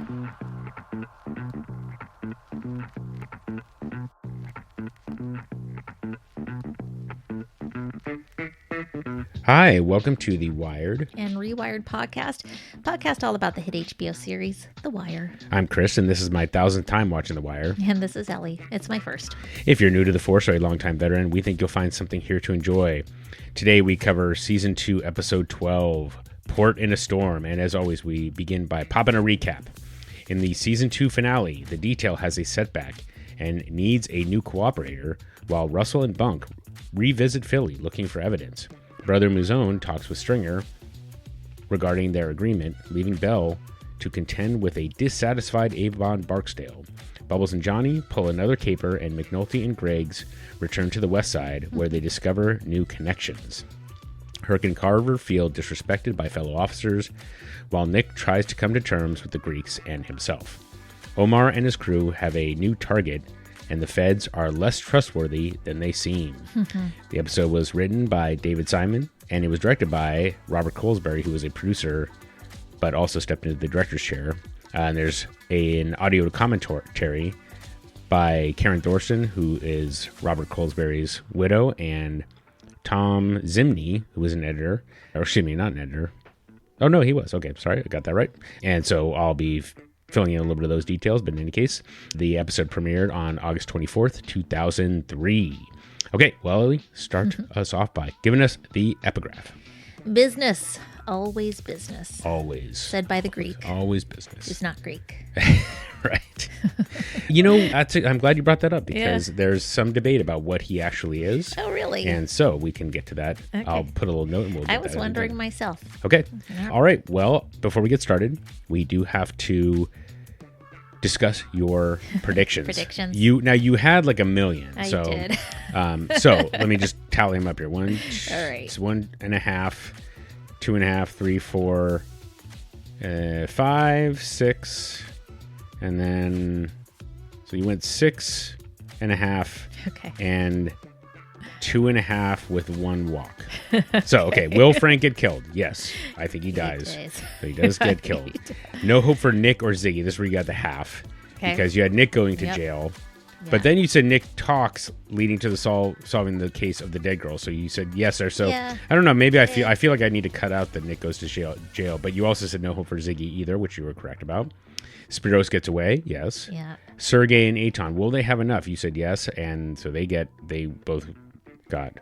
Hi, welcome to the Wired and Rewired podcast all about the hit HBO series, The Wire. I'm Chris, and this is my 1000th time watching The Wire. And this is Ellie. It's my first. If you're new to the force or a longtime veteran, we think you'll find something here to enjoy. Today we cover Season 2, Episode 12, Port in a Storm, and as always, we begin by popping a recap. In the Season 2 finale, the Detail has a setback and needs a new cooperator, while Russell and Bunk revisit Philly looking for evidence. Brother Muzone talks with Stringer regarding their agreement, leaving Bell to contend with a dissatisfied Avon Barksdale. Bubbles and Johnny pull another caper, and McNulty and Greggs return to the west side, where they discover new connections. Herc and Carver feel disrespected by fellow officers, while Nick tries to come to terms with the Greeks and himself. Omar and his crew have a new target, and the feds are less trustworthy than they seem. The episode was written by David Simon, and it was directed by Robert Colesbury, who was a producer, but also stepped into the director's chair. And there's an audio commentary by Karen Thorson, who is Robert Colesbury's widow, and Tom Zimney, who was an editor, or excuse me, not an editor. Oh, no, he was. Okay, sorry, I got that right. And so I'll be filling in a little bit of those details, but in any case, the episode premiered on August 24th, 2003. Okay, well, Ellie, start us off by giving us the epigraph. Business. Always business. Always. Said by the Greek. Always business. Who's not Greek. Right. You know, I'm glad you brought that up, because there's some debate about what he actually is. Oh, really? And so we can get to that. Okay. I'll put a little note and we'll get I was wondering myself. Okay. Yeah. All right. Well, before we get started, we do have to discuss your predictions. Predictions. You had like a million. I so, did. So let me just tally them up here. All right. It's 1.5, 2.5, 3, 4, 5, 6, and then so you went 6.5. Okay. And 2.5 with one walk. So, okay, will Frank get killed? Yes. I think he dies. So he does get killed. No hope for Nick or Ziggy. This is where you got the half. Okay. Because you had Nick going to jail. Yeah. But then you said Nick talks leading to the solving the case of the dead girl. So you said yes or so. Yeah. I don't know. Maybe I feel like I need to cut out that Nick goes to jail. But you also said no hope for Ziggy either, which you were correct about. Spiros gets away, yes. Yeah. Sergei and Aton, will they have enough? You said yes, and so they both got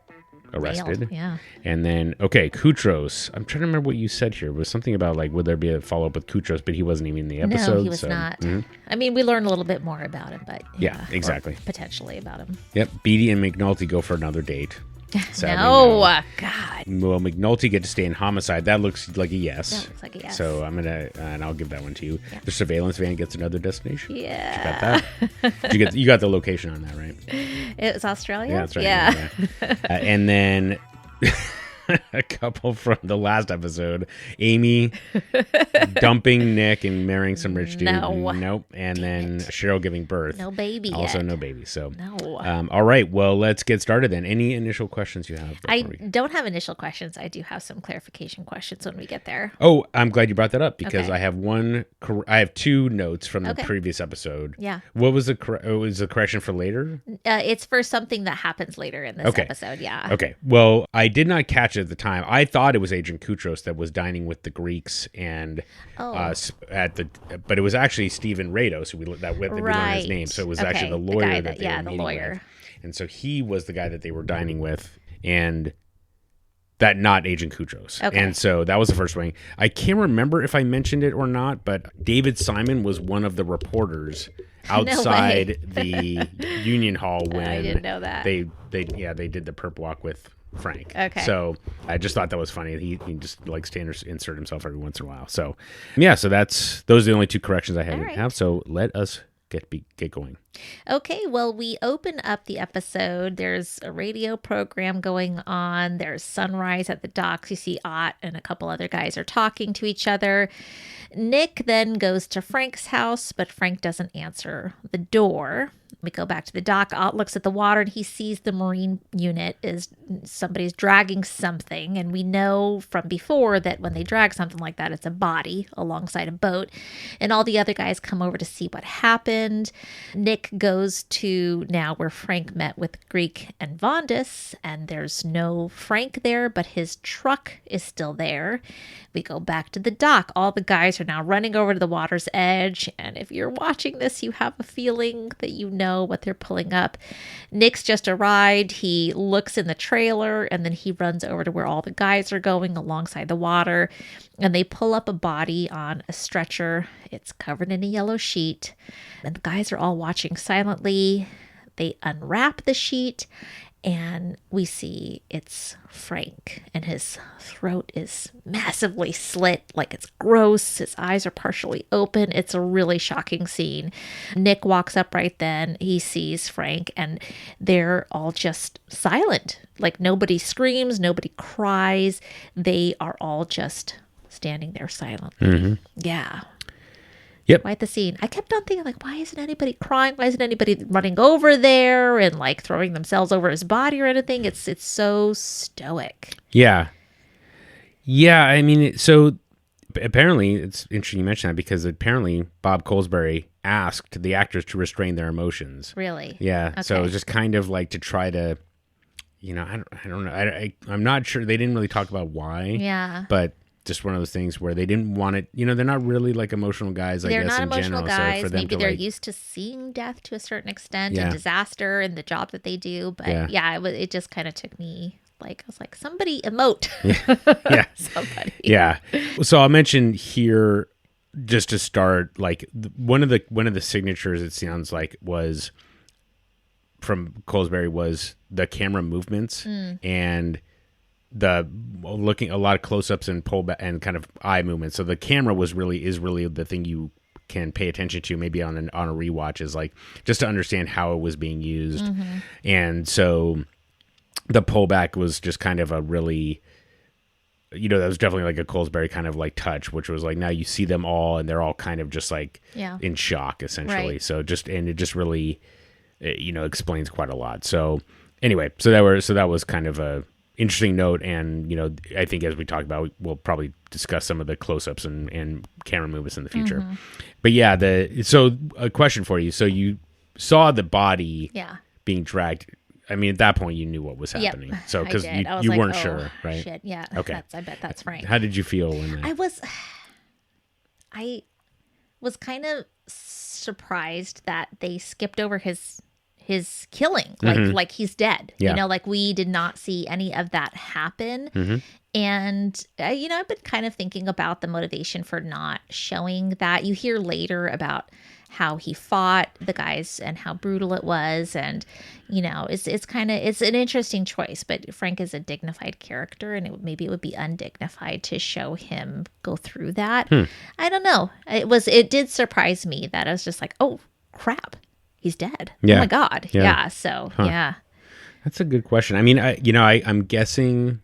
arrested. Bailed, yeah. And then, okay, Kutros. I'm trying to remember what you said here. It was something about, like, would there be a follow-up with Kutros, but he wasn't even in the episode. No, he was not. I mean, we learned a little bit more about him, but yeah exactly. Potentially about him. Yep. Beatty and McNulty go for another date. Sadly, no, God. Well, McNulty get to stay in homicide. That looks like a yes. That looks like a yes. So I'm gonna, and I'll give that one to you. Yeah. The surveillance van gets another destination. Yeah. You got that? You got the location on that, right? It was Australia. Yeah, that's right. Yeah. And then a couple from the last episode, Amy dumping Nick and marrying some rich dude. No. Nope. And then Cheryl giving birth. No baby Also yet. no baby. So no. All right. Well, let's get started then. Any initial questions you have? I don't have initial questions. I do have some clarification questions when we get there. Oh, I'm glad you brought that up, because Okay. I have two notes from the previous episode. Yeah. What was the correction for later? It's for something that happens later in this episode. Yeah. Okay. Well, I did not catch it at the time. I thought it was Agent Kutros that was dining with the Greeks and but it was actually Stephen Rados we learned his name. So it was actually the lawyer that they were meeting with. And so he was the guy that they were dining with, and that not Agent Kutros. Okay. And so that was the first thing. I can't remember if I mentioned it or not, but David Simon was one of the reporters outside the Union Hall when I didn't know that. they did the perp walk with Frank. Okay. So I just thought that was funny. He just likes to insert himself every once in a while. So yeah, so those are the only two corrections I have. So let us get going. Okay, well, we open up the episode. There's a radio program going on. There's sunrise at the docks. You see Ott and a couple other guys are talking to each other. Nick then goes to Frank's house, but Frank doesn't answer the door. We go back to the dock. Ott looks at the water and he sees the Marine unit is somebody's dragging something. And we know from before that when they drag something like that, it's a body alongside a boat. And all the other guys come over to see what happened. Nick goes to now where Frank met with Greek and Vondis, and there's no Frank there, but his truck is still there. We go back to the dock. All the guys are now running over to the water's edge. And if you're watching this, you have a feeling that you know what they're pulling up. Nick's just arrived. He looks in the trailer and then he runs over to where all the guys are going alongside the water. And they pull up a body on a stretcher. It's covered in a yellow sheet. And the guys are all watching silently. They unwrap the sheet. And we see it's Frank, and his throat is massively slit, like it's gross. His eyes are partially open. It's a really shocking scene. Nick walks up right then. He sees Frank, and they're all just silent. Like nobody screams, nobody cries. They are all just standing there silently. Mm-hmm. Yeah. Yep. Quite the scene. I kept on thinking, like, why isn't anybody crying? Why isn't anybody running over there and like throwing themselves over his body or anything? It's so stoic. Yeah. Yeah. I mean, so apparently it's interesting you mention that because apparently Bob Colesbury asked the actors to restrain their emotions. Really? Yeah. Okay. So it was just kind of like to try to, I don't know. I'm not sure. They didn't really talk about why. Yeah. But just one of those things where they didn't want it. They're not really like emotional guys, I guess, in general. They're not emotional guys. So for them Maybe to, they're like, used to seeing death to a certain extent Yeah. and disaster and the job that they do. But it just kind of took me, like, I was like, somebody emote. Yeah. Somebody. Yeah. So I'll mention here just to start, like one of the signatures it sounds like was from Colesbury was the camera movements and the looking a lot of close-ups and pull back and kind of eye movements. So the camera is really the thing you can pay attention to maybe on a rewatch, is like just to understand how it was being used. Mm-hmm. And so the pullback was just kind of a really, that was definitely like a Colesbury kind of like touch, which was like, now you see them all and they're all kind of just like in shock essentially. Right. So and it just really, explains quite a lot. So anyway, so that was kind of a interesting note. And, I think as we talk about, we'll probably discuss some of the close-ups and camera movements in the future. Mm-hmm. But yeah, so a question for you. So you saw the body being dragged. I mean, at that point you knew what was happening. Yep, So because you like, weren't sure, right? Shit, yeah. Okay. I bet that's Frank. How did you feel when that? I was kind of surprised that they skipped over his killing, like he's dead. Yeah. Like we did not see any of that happen. Mm-hmm. And I've been kind of thinking about the motivation for not showing that. You hear later about how he fought the guys and how brutal it was, and it's an interesting choice. But Frank is a dignified character, and maybe it would be undignified to show him go through that. I don't know. It did surprise me that I was just like, oh crap, he's dead. Yeah. Oh my god. Yeah. So yeah. That's a good question. I mean, I'm guessing.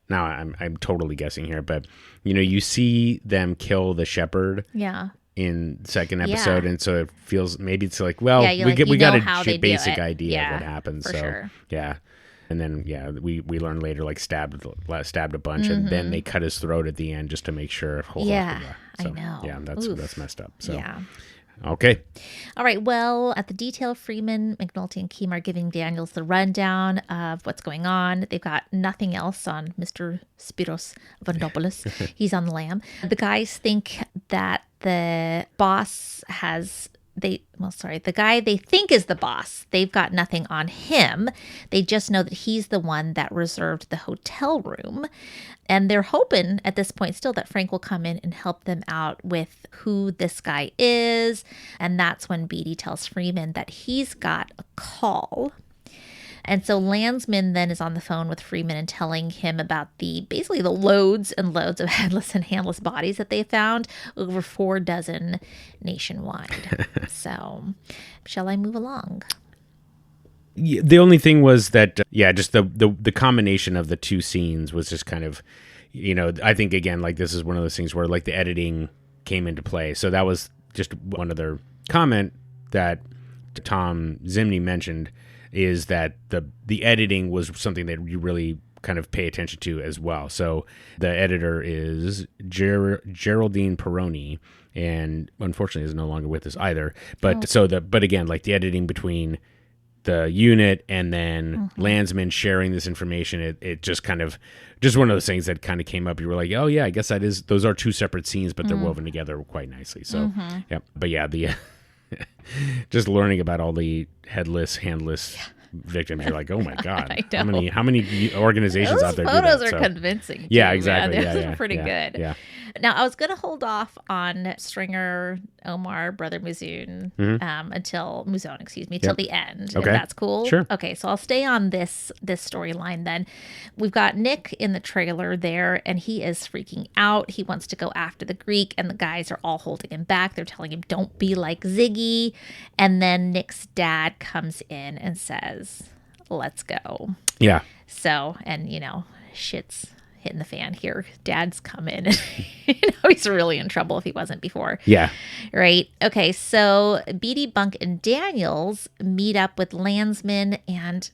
Now I'm totally guessing here, but you see them kill the shepherd. Yeah. In the second episode, and so it feels maybe it's like, well, we we got a basic idea of what happens. For so sure. yeah, and then we learn later like stabbed a bunch, and then they cut his throat at the end just to make sure. So, I know. Yeah, that's messed up. So yeah. Okay. All right. Well, at the detail, Freeman, McNulty, and Keem are giving Daniels the rundown of what's going on. They've got nothing else on Mr. Spiros Vandopoulos. He's on the lam. The guys think that the boss the guy they think is the boss, they've got nothing on him. They just know that he's the one that reserved the hotel room. And they're hoping at this point still that Frank will come in and help them out with who this guy is. And that's when Beatty tells Freeman that he's got a call And so Landsman then is on the phone with Freeman and telling him about basically the loads and loads of headless and handless bodies that they found, over 4 dozen nationwide. So shall I move along? Yeah, the only thing was that, just the combination of the two scenes was just kind of, I think, again, like, this is one of those things where, like, the editing came into play. So that was just one other comment that Tom Zimney mentioned, is that the editing was something that you really kind of pay attention to as well. So the editor is Geraldine Peroni, and unfortunately is no longer with us either. But but again, like, the editing between the unit and then Landsman sharing this information, it just kind of, just one of those things that kind of came up. You were like, oh yeah, I guess those are 2 separate scenes, but they're woven together quite nicely. So yeah, but yeah, the just learning about all the headless, handless victims, you're like, oh my god, how many organizations out there do that? Those photos are convincing. Yeah, exactly. Man. Yeah, pretty good. Yeah. Now, I was going to hold off on Stringer, Omar, Brother Muzun, until the end. Okay. If that's cool. Sure. Okay, so I'll stay on this storyline then. We've got Nick in the trailer there, and he is freaking out. He wants to go after the Greek, and the guys are all holding him back. They're telling him, don't be like Ziggy. And then Nick's dad comes in and says, let's go. Yeah. So, and, shit's hitting the fan here. Dad's come in. He's really in trouble if he wasn't before. Yeah. Right. Okay. So Beatty, Bunk, and Daniels meet up with Landsman and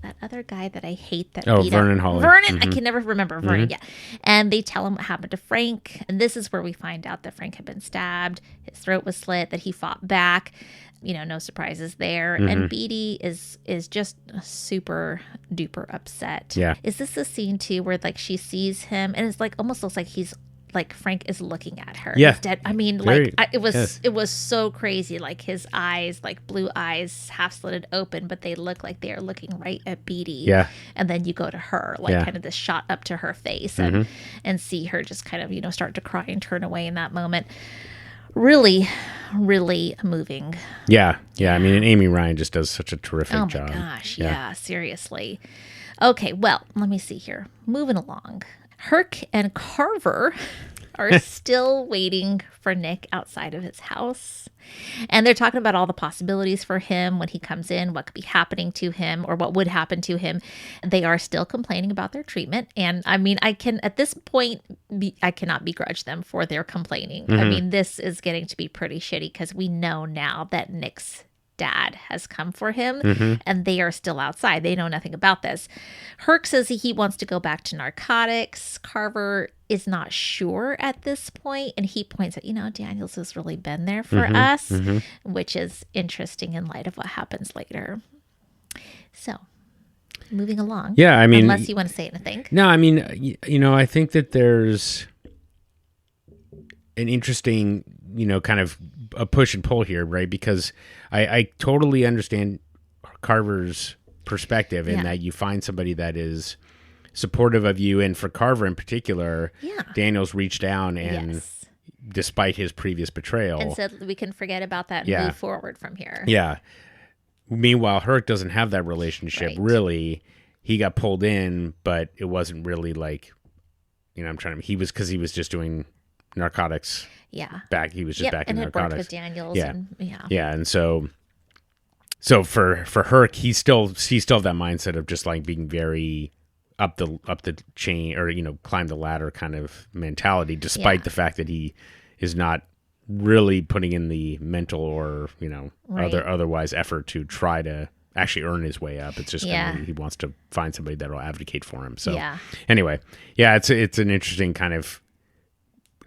that other guy that I hate that beat Vernon up. Holly. Vernon. I can never remember Vernon. Yeah. And they tell him what happened to Frank. And this is where we find out that Frank had been stabbed. His throat was slit, that he fought back. No surprises there. And Beatty is just super duper upset. Yeah. Is this the scene too where, like, she sees him and it's like almost looks like he's like Frank is looking at her. Yeah. He's dead. I mean, it was so crazy. Like, his eyes, like blue eyes, half slitted open, but they look like they are looking right at Beatty. Yeah. And then you go to her, like kind of this shot up to her face and see her just kind of, start to cry and turn away in that moment. Really, really moving. Yeah. I mean, and Amy Ryan just does such a terrific job. Oh my gosh, yeah, seriously. Okay, well, let me see here. Moving along. Herc and Carver are still waiting for Nick outside of his house. And they're talking about all the possibilities for him when he comes in, what could be happening to him or what would happen to him. They are still complaining about their treatment. And I mean, at this point, I cannot begrudge them for their complaining. I mean, this is getting to be pretty shitty because we know now that Nick's dad has come for him and they are still outside. They know nothing about this. Herc says he wants to go back to narcotics. Carver is not sure at this point, and he points out, Daniels has really been there for us, which is interesting in light of what happens later. So, moving along. Yeah, I mean, unless you want to say anything. No, I mean, I think that there's an interesting, kind of a push and pull here, right? Because I totally understand Carver's perspective in that you find somebody that is supportive of you, and for Carver in particular, Daniels reached down and despite his previous betrayal and said we can forget about that and move forward from here. Yeah. Meanwhile, Herc doesn't have that relationship. Right. Really, he got pulled in, but it wasn't really like, he was just doing narcotics. Yeah. He was just back in narcotics. Worked with Daniels. Yeah. Yeah. And so for Herc, he still have that mindset of just like being very up the chain or, climb the ladder kind of mentality, despite the fact that he is not really putting in the mental or, otherwise effort to try to actually earn his way up. It's just he wants to find somebody that will advocate for him. So anyway, it's an interesting kind of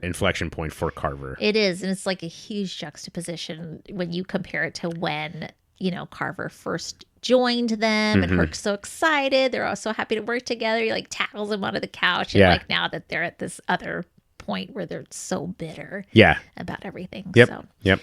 inflection point for Carver. It is, and it's like a huge juxtaposition when you compare it to when Carver first joined them and Herc's so excited, they're all so happy to work together. He like tackles him onto the couch, and like now that they're at this other point where they're so bitter about everything. Yep.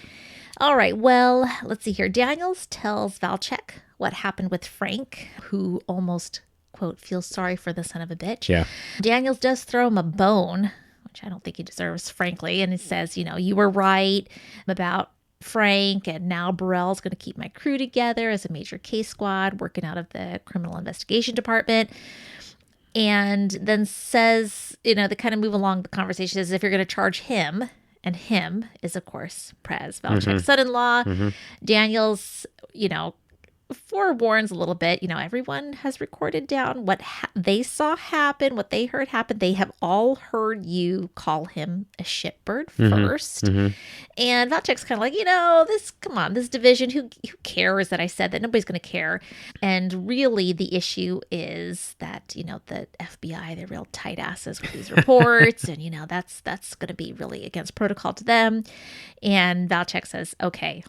All right, well, let's see here. Daniels tells Valchek what happened with Frank, who almost, quote, feels sorry for the son of a bitch. Yeah. Daniels does throw him a bone, which I don't think he deserves, frankly. And he says, you were right about Frank, and now Burrell's going to keep my crew together as a major case squad working out of the criminal investigation department. And then says, they kind of move along the conversation as if you're going to charge him. And him is, of course, Prez, Valchek's son-in-law. Daniels, forewarns a little bit. Everyone has recorded down what they saw happen, what they heard happen. They have all heard you call him a shitbird first. And Valchek's kind of like, this division, who cares that I said that? Nobody's going to care. And really the issue is that, the FBI, they're real tight asses with these reports. And, that's going to be really against protocol to them. And Valchek says, okay,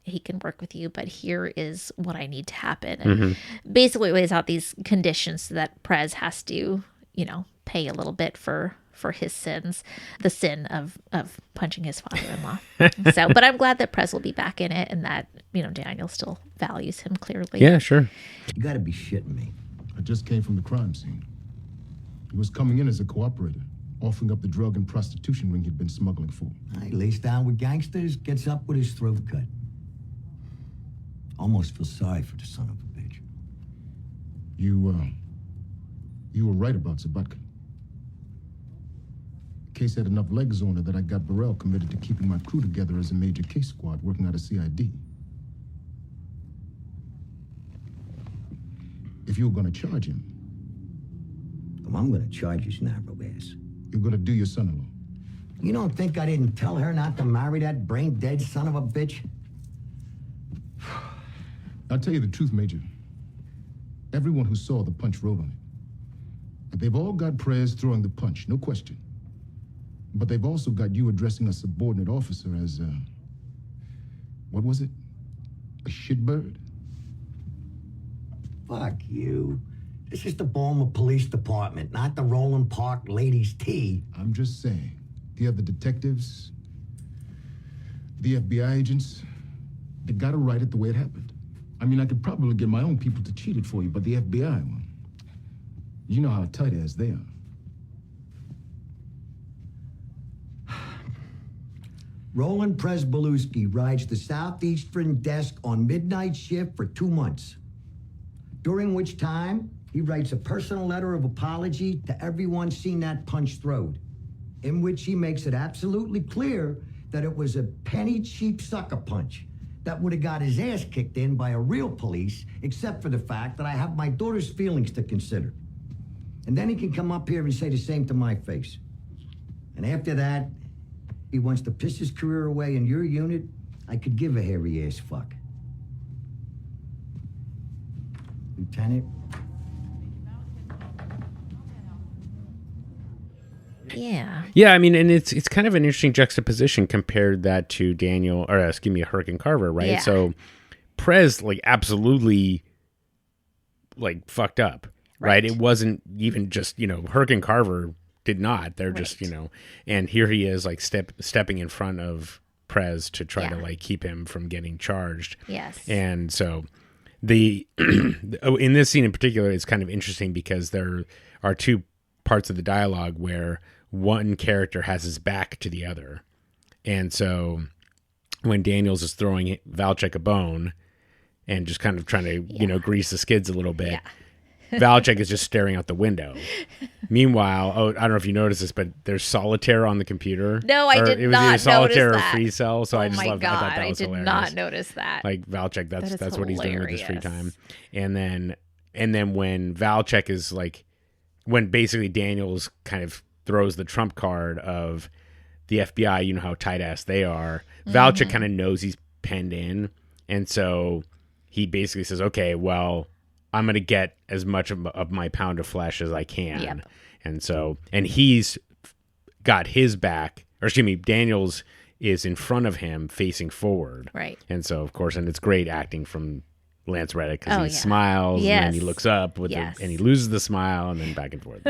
he can work with you, but here is what I need to happen. And basically lays out these conditions so that Prez has to, pay a little bit for his sins, the sin of punching his father-in-law. But I'm glad that Prez will be back in it and that, Daniel still values him clearly. Yeah, sure. You gotta be shitting me. I just came from the crime scene. He was coming in as a cooperator, offering up the drug and prostitution ring he'd been smuggling for. He lays down with gangsters, gets up with his throat cut. Almost feel sorry for the son of a bitch. You were right about Zabatka. Case had enough legs on it that I got Burrell committed to keeping my crew together as a major case squad working out of CID. If you were going to charge him... Well, I'm going to charge his narrow ass. You're going to do your son-in-law. You don't think I didn't tell her not to marry that brain-dead son of a bitch? I'll tell you the truth, Major. Everyone who saw the punch wrote on it. They've all got Prez throwing the punch, no question. But they've also got you addressing a subordinate officer as, what was it? A shitbird? Fuck you. This is the Baltimore Police Department, not the Roland Park Ladies' Tea. I'm just saying. The other detectives, the FBI agents, they got to write it the way it happened. I mean, I could probably get my own people to cheat it for you, but the FBI one, you know how tight ass they are. Roland Presbalewski rides the southeastern desk on midnight shift for 2 months, during which time he writes a personal letter of apology to everyone seen that punch throwed, in which he makes it absolutely clear that it was a penny cheap sucker punch that would have got his ass kicked in by a real police, except for the fact that I have my daughter's feelings to consider. And then he can come up here and say the same to my face. And after that, he wants to piss his career away in your unit. I could give a hairy ass fuck. Lieutenant? Yeah. Yeah, I mean, and it's kind of an interesting juxtaposition compared that to Hurricane Carver, right? Yeah. So Prez, absolutely, fucked up, right? It wasn't even just, Hurricane Carver did not. They're just, and here he is, stepping in front of Prez to try to, keep him from getting charged. Yes. And so in this scene in particular, it's kind of interesting because there are two parts of the dialogue where one character has his back to the other. And so when Daniels is throwing Valchek a bone and just kind of trying to, grease the skids a little bit, Valchek is just staring out the window. Meanwhile, I don't know if you noticed this, but there's solitaire on the computer. No, I did not notice that. It was either solitaire or free cell, so I just loved that. I thought that was hilarious. I did not notice that. Valchek, that's what he's doing with his free time. And then when Valchek is when basically Daniels kind of throws the trump card of the FBI, you know how tight ass they are. Valchek kind of knows he's penned in. And so he basically says, okay, well, I'm going to get as much of my pound of flesh as I can. Yep. And he's got his back, or excuse me, Daniels is in front of him facing forward. Right. And so, of course, and it's great acting from Lance Reddick because he smiles and then he looks up and he loses the smile and then back and forth.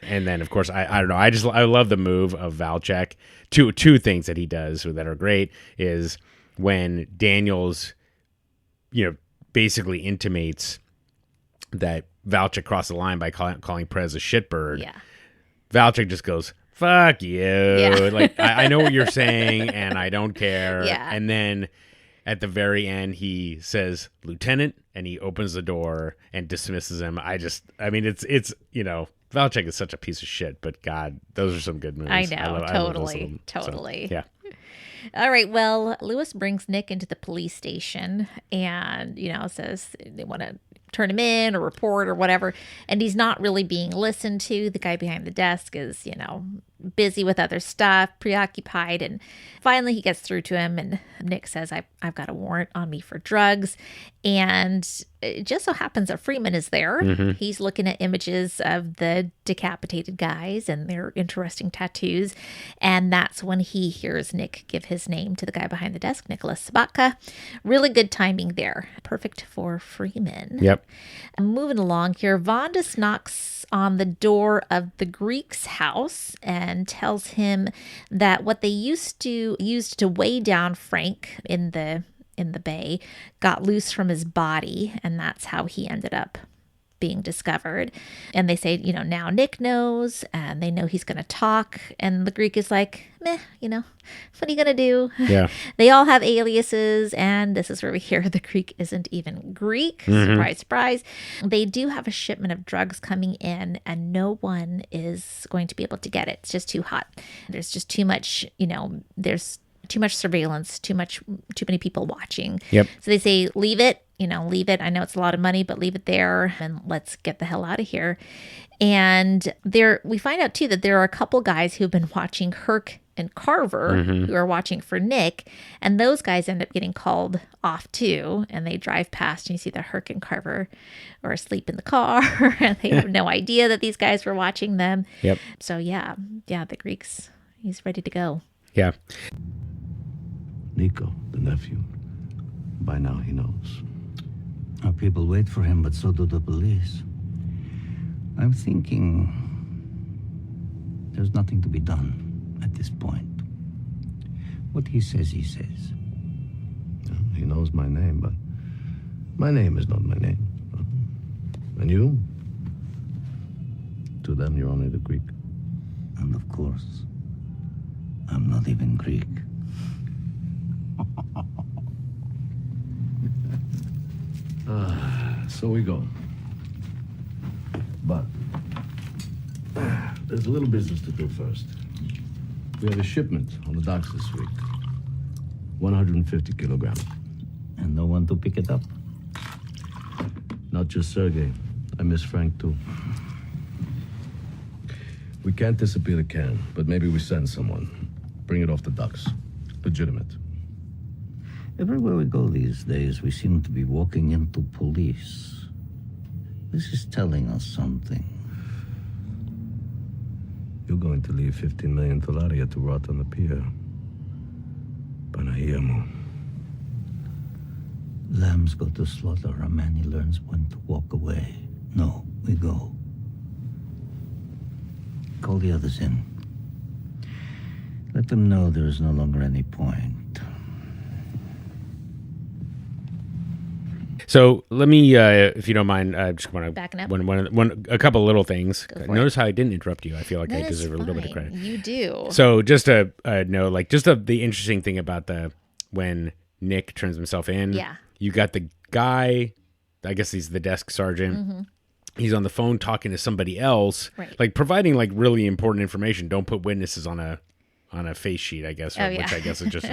And then, of course, I don't know. I love the move of Valchek. Two things that he does that are great is when Daniels, basically intimates that Valchek crossed the line by calling Prez a shitbird. Yeah. Valchek just goes, fuck you. Yeah. Like, I know what you're saying, and I don't care. Yeah. And then at the very end, he says, Lieutenant, and he opens the door and dismisses him. I mean, it's Valchek is such a piece of shit, but God, those are some good movies. I know, I love totally. So, yeah. All right, well, Lewis brings Nick into the police station and, says they want to turn him in or report or whatever. And he's not really being listened to. The guy behind the desk is, busy with other stuff, preoccupied. And finally he gets through to him and Nick says, I've got a warrant on me for drugs. And it just so happens that Freeman is there. Mm-hmm. He's looking at images of the decapitated guys and their interesting tattoos. And that's when he hears Nick give his name to the guy behind the desk, Nicholas Sabatka. Really good timing there. Perfect for Freeman. Yep. Moving along here, Vondas knocks on the door of the Greek's house and tells him that what they used to weigh down Frank in the bay got loose from his body, and that's how he ended up being discovered. And they say, now Nick knows, and they know he's going to talk. And the Greek is like, meh, what are you going to do? Yeah. They all have aliases, and this is where we hear the Greek isn't even Greek. Mm-hmm. Surprise, surprise. They do have a shipment of drugs coming in, and no one is going to be able to get it. It's just too hot. There's just too much, there's too much surveillance, too many people watching. Yep. So they say, leave it. Leave it. I know it's a lot of money, but leave it there and let's get the hell out of here. And we find out too that there are a couple guys who've been watching Herc and Carver, mm-hmm. who are watching for Nick, and those guys end up getting called off too. And they drive past, and you see that Herc and Carver are asleep in the car, and they have no idea that these guys were watching them. Yep. So yeah, the Greeks, he's ready to go. Yeah. Nico, the nephew. By now he knows. Our people wait for him, but so do the police. I'm thinking there's nothing to be done at this point. What he says, he says. He knows my name, but my name is not my name. And you? To them, you're only the Greek. And of course, I'm not even Greek. So we go. But there's a little business to do first. We have a shipment on the docks this week. 150 kilograms. And no one to pick it up. Not just Sergei. I miss Frank too. We can't disappear the can, but maybe we send someone. Bring it off the docks. Legitimate. Everywhere we go these days, we seem to be walking into police. This is telling us something. You're going to leave 15 million Talaria to rot on the pier. Panahiamo. Lambs go to slaughter. A man, he learns when to walk away. No, we go. Call the others in. Let them know there is no longer any point. So let me, if you don't mind, I just want to Backing up? a couple of little things. Go for Notice how I didn't interrupt you. I feel like I That is deserve a little bit of fine. credit. You do. So just a note, like the interesting thing about when Nick turns himself in. Yeah. You got the guy, I guess he's the desk sergeant. Mm-hmm. He's on the phone talking to somebody else, Right. like providing like really important information. Don't put witnesses on a face sheet, I guess, which I guess is just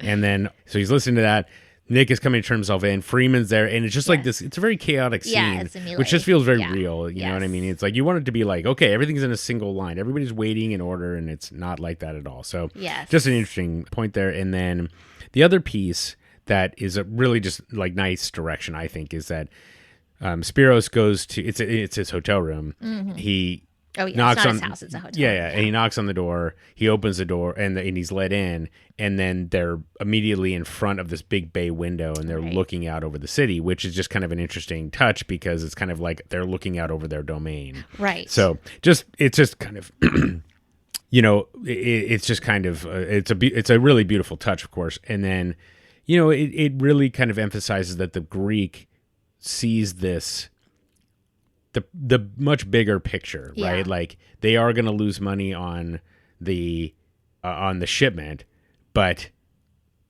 and then so he's listening to that. Nick is coming to turn himself in. Freeman's there, and it's just like this. It's a very chaotic scene, Yeah, it's a melee. which just feels very Yeah. real. You know what I Yes. mean? It's like you want it to be like, okay, everything's in a single line. Everybody's waiting in order, and it's not like that at all. So, Yes. just an interesting point there. And then the other piece that is a really just like nice direction, I think, is that Spiros goes to it's his hotel room. Mm-hmm. He Oh, yeah. knocks It's not on his house. It's a hotel. yeah, and he knocks on the door. He opens the door, and he's let in. And then they're immediately in front of this big bay window, and they're Right. looking out over the city, which is just kind of an interesting touch because it's kind of like they're looking out over their domain. Right. So it's just kind of, it's just kind of it's a really beautiful touch, of course. And then, it really kind of emphasizes that the Greek sees this. The much bigger picture, Yeah. right? Like they are going to lose money on the shipment, but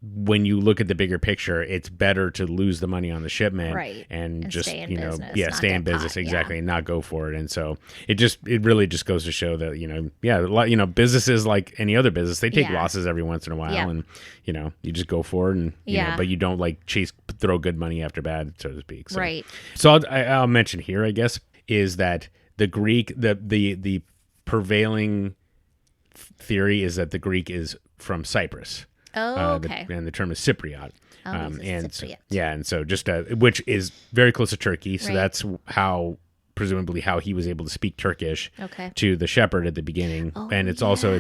when you look at the bigger picture, it's better to lose the money on the shipment and just, stay in business, stay in business. caught, Exactly. And not go for it. And so it really just goes to show that, businesses like any other business, they take losses every once in a while and, you just go for it and, but you don't like throw good money after bad, so to speak. So, right. So I'll mention here, I guess, is that the Greek, the prevailing theory is that the Greek is from Cyprus. Oh, okay. And the term is Cypriot. And Cypriot. And so which is very close to Turkey. So that's presumably how he was able to speak Turkish to the shepherd at the beginning. Oh, and it's also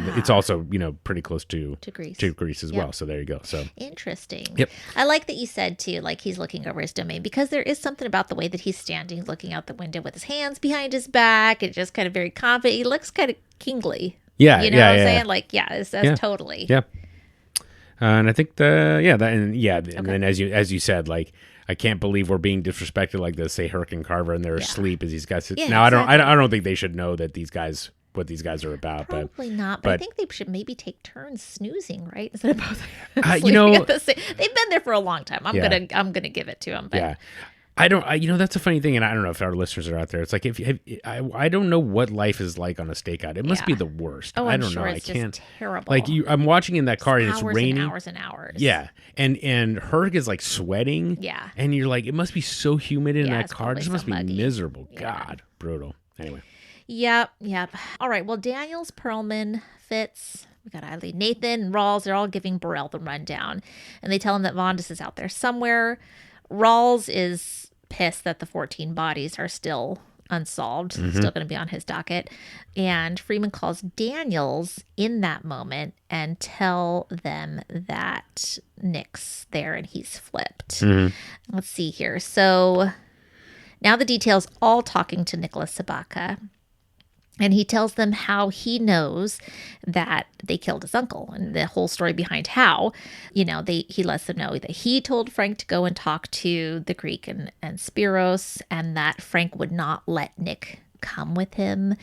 pretty close to Greece as well. So there you go. So interesting. Yep. I like that you said too, like he's looking over his domain, because there is something about the way that he's standing, looking out the window with his hands behind his back, and just kind of very confident. He looks kind of kingly. Yeah. You know what I'm saying? Like, that's totally. Yeah. And I think and then as you said, like, I can't believe we're being disrespected like this. Say Hurricane Carver, and they're asleep as these guys. Now exactly. I don't think they should know that what these guys are about. Probably not. But I think they should maybe take turns snoozing, right? Instead of both sleeping at the same. They've been there for a long time. I'm gonna give it to them. But. Yeah. That's a funny thing, and I don't know if our listeners are out there. It's like I don't know what life is like on a stakeout. It must be the worst. Oh, I don't sure know. It's I can't. Just terrible. Like I'm watching in that car and it's raining. Hours and hours. Yeah, and Herc is like sweating. Yeah, and you're like, it must be so humid in that car. This must be muggy. miserable. Yeah. God, brutal. Anyway. Yep. All right. Well, Daniels, Perlman, Fitz. We got Eileen, Nathan, and Rawls. They're all giving Burrell the rundown, and they tell him that Vondas is out there somewhere. Rawls is pissed that the 14 bodies are still unsolved, still going to be on his docket. And Freeman calls Daniels in that moment and tell them that Nick's there and he's flipped. Let's see here. So now the details, all talking to Nicholas Sabaka. And he tells them how he knows that they killed his uncle and the whole story behind how, he lets them know that he told Frank to go and talk to the Greek and Spiros, and that Frank would not let Nick come with him.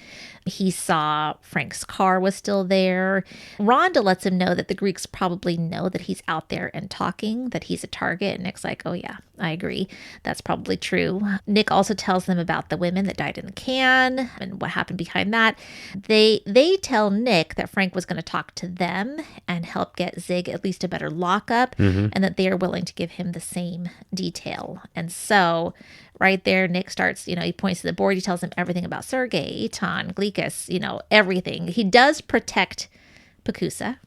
He saw Frank's car was still there. Rhonda lets him know that the Greeks probably know that he's out there and talking, that he's a target. And Nick's like, oh yeah, I agree. That's probably true. Nick also tells them about the women that died in the can and what happened behind that. They tell Nick that Frank was going to talk to them and help get Zig at least a better lockup, and that they are willing to give him the same detail. And so right there, Nick starts, he points to the board. He tells them everything about Sergei, Eitan, Glikas, everything. He does protect Pacusa.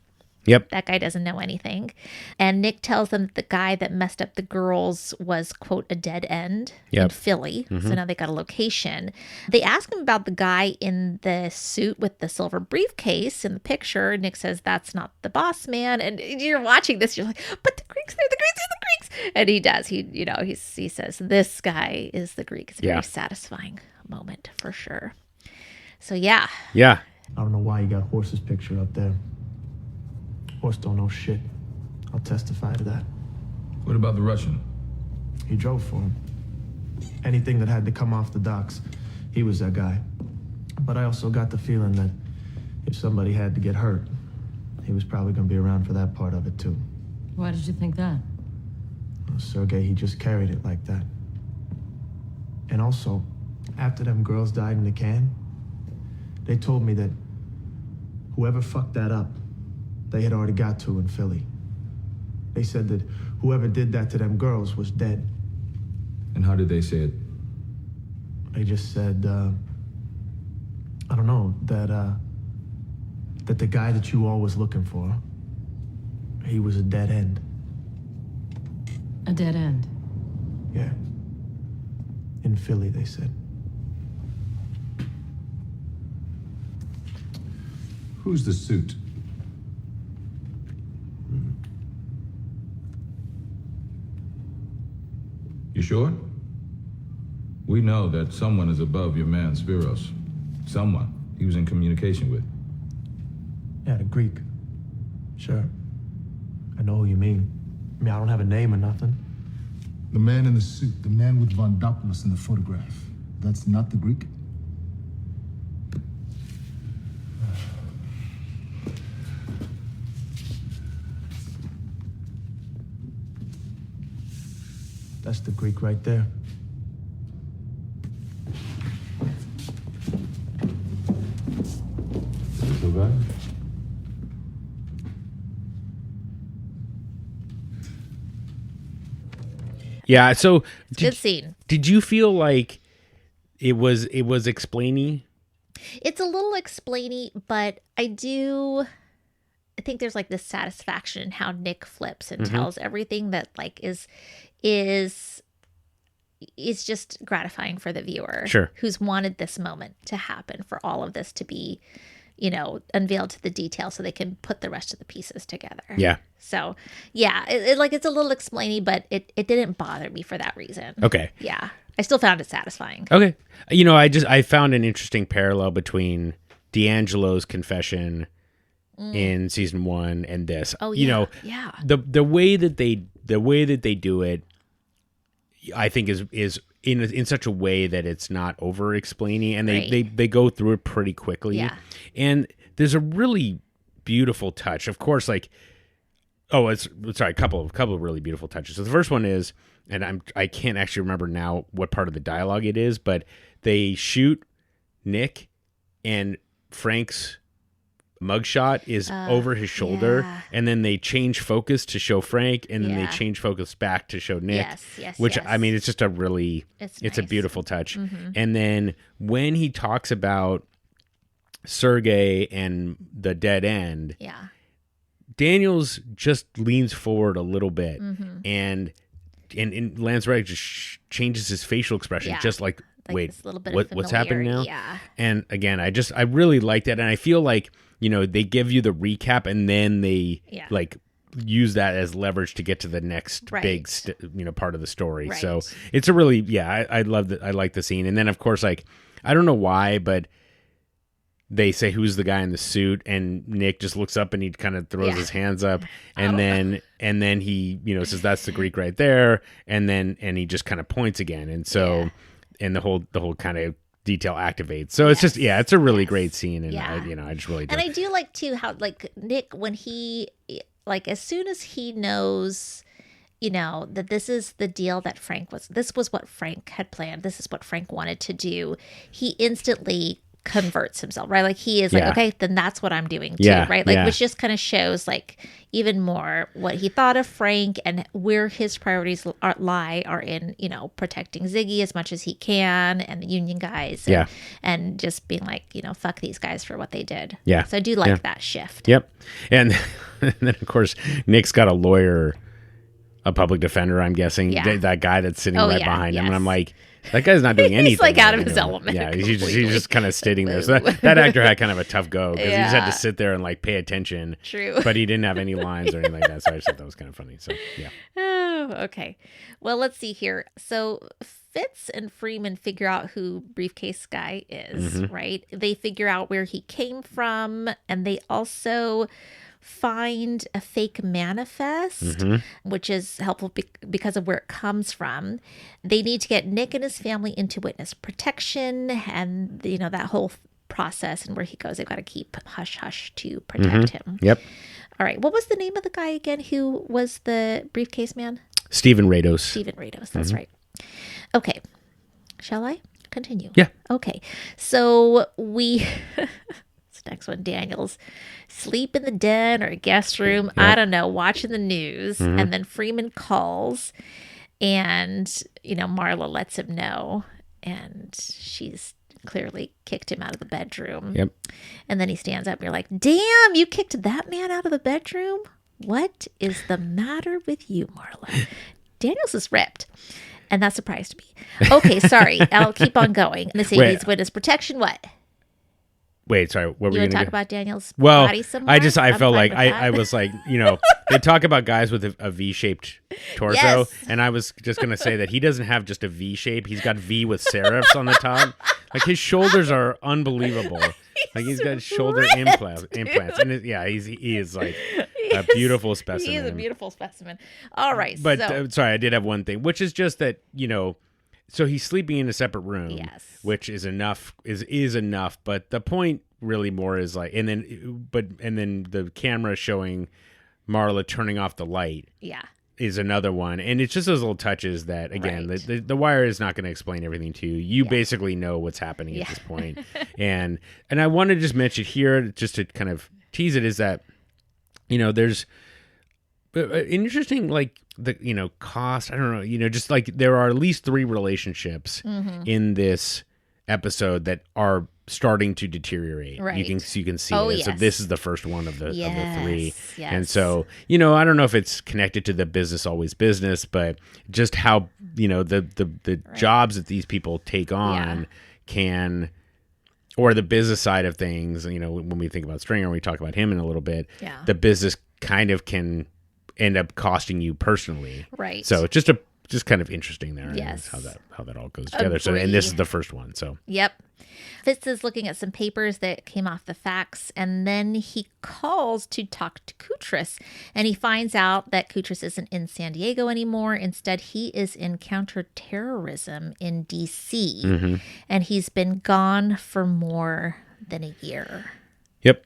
Yep. That guy doesn't know anything. And Nick tells them that the guy that messed up the girls was, quote, a dead end in Philly. So now they got a location. They ask him about the guy in the suit with the silver briefcase in the picture. Nick says, that's not the boss man. And you're watching this, you're like, but the Greeks, they're the Greeks, they're the Greeks. And he does. He says, this guy is the Greek. It's a very satisfying moment for sure. So, yeah. Yeah. I don't know why you got Horse's picture up there. Horse don't know shit. I'll testify to that. What about the Russian? He drove for him. Anything that had to come off the docks, he was that guy. But I also got the feeling that if somebody had to get hurt, he was probably going to be around for that part of it too. Why did you think that? Well, Sergei, he just carried it like that. And also, after them girls died in the can, they told me that whoever fucked that up, they had already got to in Philly. They said that whoever did that to them girls was dead. And how did they say it? They just said, I don't know, that the guy that you all was looking for, he was a dead end. A dead end? Yeah. In Philly, they said. Who's the suit? You sure? We know that someone is above your man Spiros. Someone he was in communication with. Yeah, the Greek. Sure. I know who you mean. I mean, I don't have a name or nothing. The man in the suit, the man with Vondopoulos in the photograph. That's not the Greek? That's the Greek right there. Is this guy? Yeah. So Good scene. did you feel like it was explainy? It's a little explainy, but I think there's like this satisfaction in how Nick flips and tells everything that like is just gratifying for the viewer. Sure. Who's wanted this moment to happen, for all of this to be, unveiled to the detail so they can put the rest of the pieces together. Yeah. So yeah, it's a little explainy, but it didn't bother me for that reason. Okay. Yeah. I still found it satisfying. Okay. I found an interesting parallel between D'Angelo's confession in season 1 and this. Oh yeah. Yeah. The way that they do it, I think is in such a way that it's not over explaining, and they go through it pretty quickly. Yeah. And there's a really beautiful touch. Of course, a couple of really beautiful touches. So the first one is, and I can't actually remember now what part of the dialogue it is, but they shoot Nick and Frank's mugshot is over his shoulder, and then they change focus to show Frank, and then they change focus back to show Nick. Yes. Which I mean, it's just it's nice. a beautiful touch. And then when he talks about Sergei and the dead end, Daniels just leans forward a little bit, and Lance Reddick just changes his facial expression, just like wait, this little bit of what's happening now? Yeah. And again, I really like that, and I feel like they give you the recap, and then they use that as leverage to get to the next big part of the story. Right. So it's a really I love that. I like the scene, and then of course I don't know why, but they say who's the guy in the suit, and Nick just looks up and he kind of throws his hands up, and then he says that's the Greek right there, and he just kind of points again, and so and the whole kind of detail activates. So it's just it's a really great scene, and I just really do. And I do like too how like Nick, when he as soon as he knows that this is the deal that this was what Frank had planned, this is what Frank wanted to do, he instantly converts himself, right? Like he is like, okay, then that's what I'm doing too, right? Like which just kind of shows like even more what he thought of Frank and where his priorities lie are in, protecting Ziggy as much as he can and the union guys, and just being like, fuck these guys for what they did. Yeah. So I do like that shift. Yep. And then of course Nick's got a lawyer, a public defender, I'm guessing, that guy that's sitting right behind him, and I'm like, that guy's not doing anything. He's like out of his element. Yeah, he's just kind of sitting there. So that actor had kind of a tough go because he just had to sit there and like pay attention. True. But he didn't have any lines or anything like that. So I just thought that was kind of funny. So yeah. Oh, okay. Well, let's see here. So Fitz and Freeman figure out who Briefcase Guy is, right? They figure out where he came from, and they also find a fake manifest, which is helpful because of where it comes from. They need to get Nick and his family into witness protection, and that whole process, and where he goes, they've got to keep hush hush to protect him. Yep. All right. What was the name of the guy again who was the briefcase man? Stephen Rados. Stephen Rados. That's right. Okay. Shall I continue? Yeah. Okay. So this next one, Daniels sleep in the den or guest room. Yep. I don't know, watching the news. And then Freeman calls, and, Marla lets him know, and she's clearly kicked him out of the bedroom. Yep. And then he stands up and you're like, damn, you kicked that man out of the bedroom? What is the matter with you, Marla? Daniels is ripped. And that surprised me. Okay, sorry. I'll keep on going. And the same needs witness protection. What? Wait, sorry. What were you want going to talk about Daniel's well, body some more? I felt like I was like, they talk about guys with a V-shaped torso. Yes. And I was just going to say that he doesn't have just a V shape. He's got V with serifs on the top. Like his shoulders are unbelievable. He's got shoulder implants. And he is like a beautiful specimen. He is a beautiful specimen. All right. But sorry, I did have one thing, which is just that, so he's sleeping in a separate room, yes, which is enough. Is enough. But the point really more is like, and then the camera showing Marla turning off the light. Yeah. is another one. And it's just those little touches that, again, Right. the Wire is not going to explain everything to you. You basically know what's happening at this point. And I want to just mention here, just to kind of tease it, is that, there's an interesting, like, the, cost, I don't know, just like there are at least 3 relationships in this episode that are starting to deteriorate. Right. You can see Oh, it. So yes. this is the first one of the 3. Yes. And so, I don't know if it's connected to the business always business, but just how, the jobs that these people take on can, or the business side of things, when we think about Stringer, we talk about him in a little bit, the business kind of can end up costing you personally. Right. So it's just kind of interesting there. Yes. And how that all goes together. So, and this is the first one. So. Yep. Fitz is looking at some papers that came off the fax, and then he calls to talk to Kutris, and he finds out that Kutris isn't in San Diego anymore. Instead, he is in counterterrorism in D.C., and he's been gone for more than a year. Yep.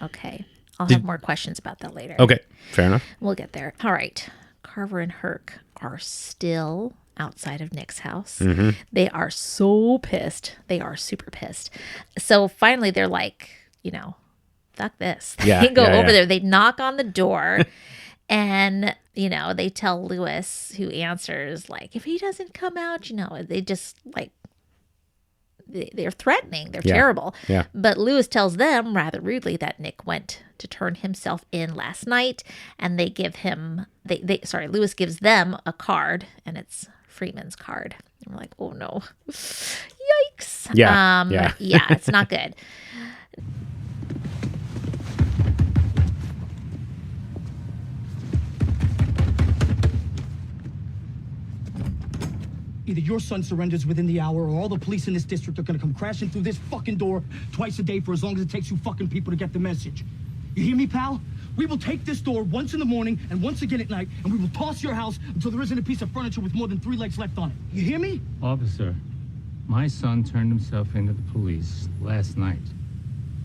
Okay. I'll have more questions about that later. Okay. Fair enough. We'll get there. All right. Carver and Herc are still outside of Nick's house. They are so pissed. They are super pissed. So finally they're like, fuck this. They go over there. They knock on the door and, they tell Lewis, who answers, like, if he doesn't come out, they just like, they're threatening. They're terrible. Yeah. But Lewis tells them rather rudely that Nick went to turn himself in last night, and they give him Lewis gives them a card, and it's Freeman's card. And we're like, oh no. Yikes. Yeah. Yeah, it's not good. Either your son surrenders within the hour, or all the police in this district are gonna come crashing through this fucking door twice a day for as long as it takes you fucking people to get the message. You hear me, pal? We will take this door once in the morning and once again at night, and we will toss your house until there isn't a piece of furniture with more than 3 legs left on it. You hear me? Officer, my son turned himself into the police last night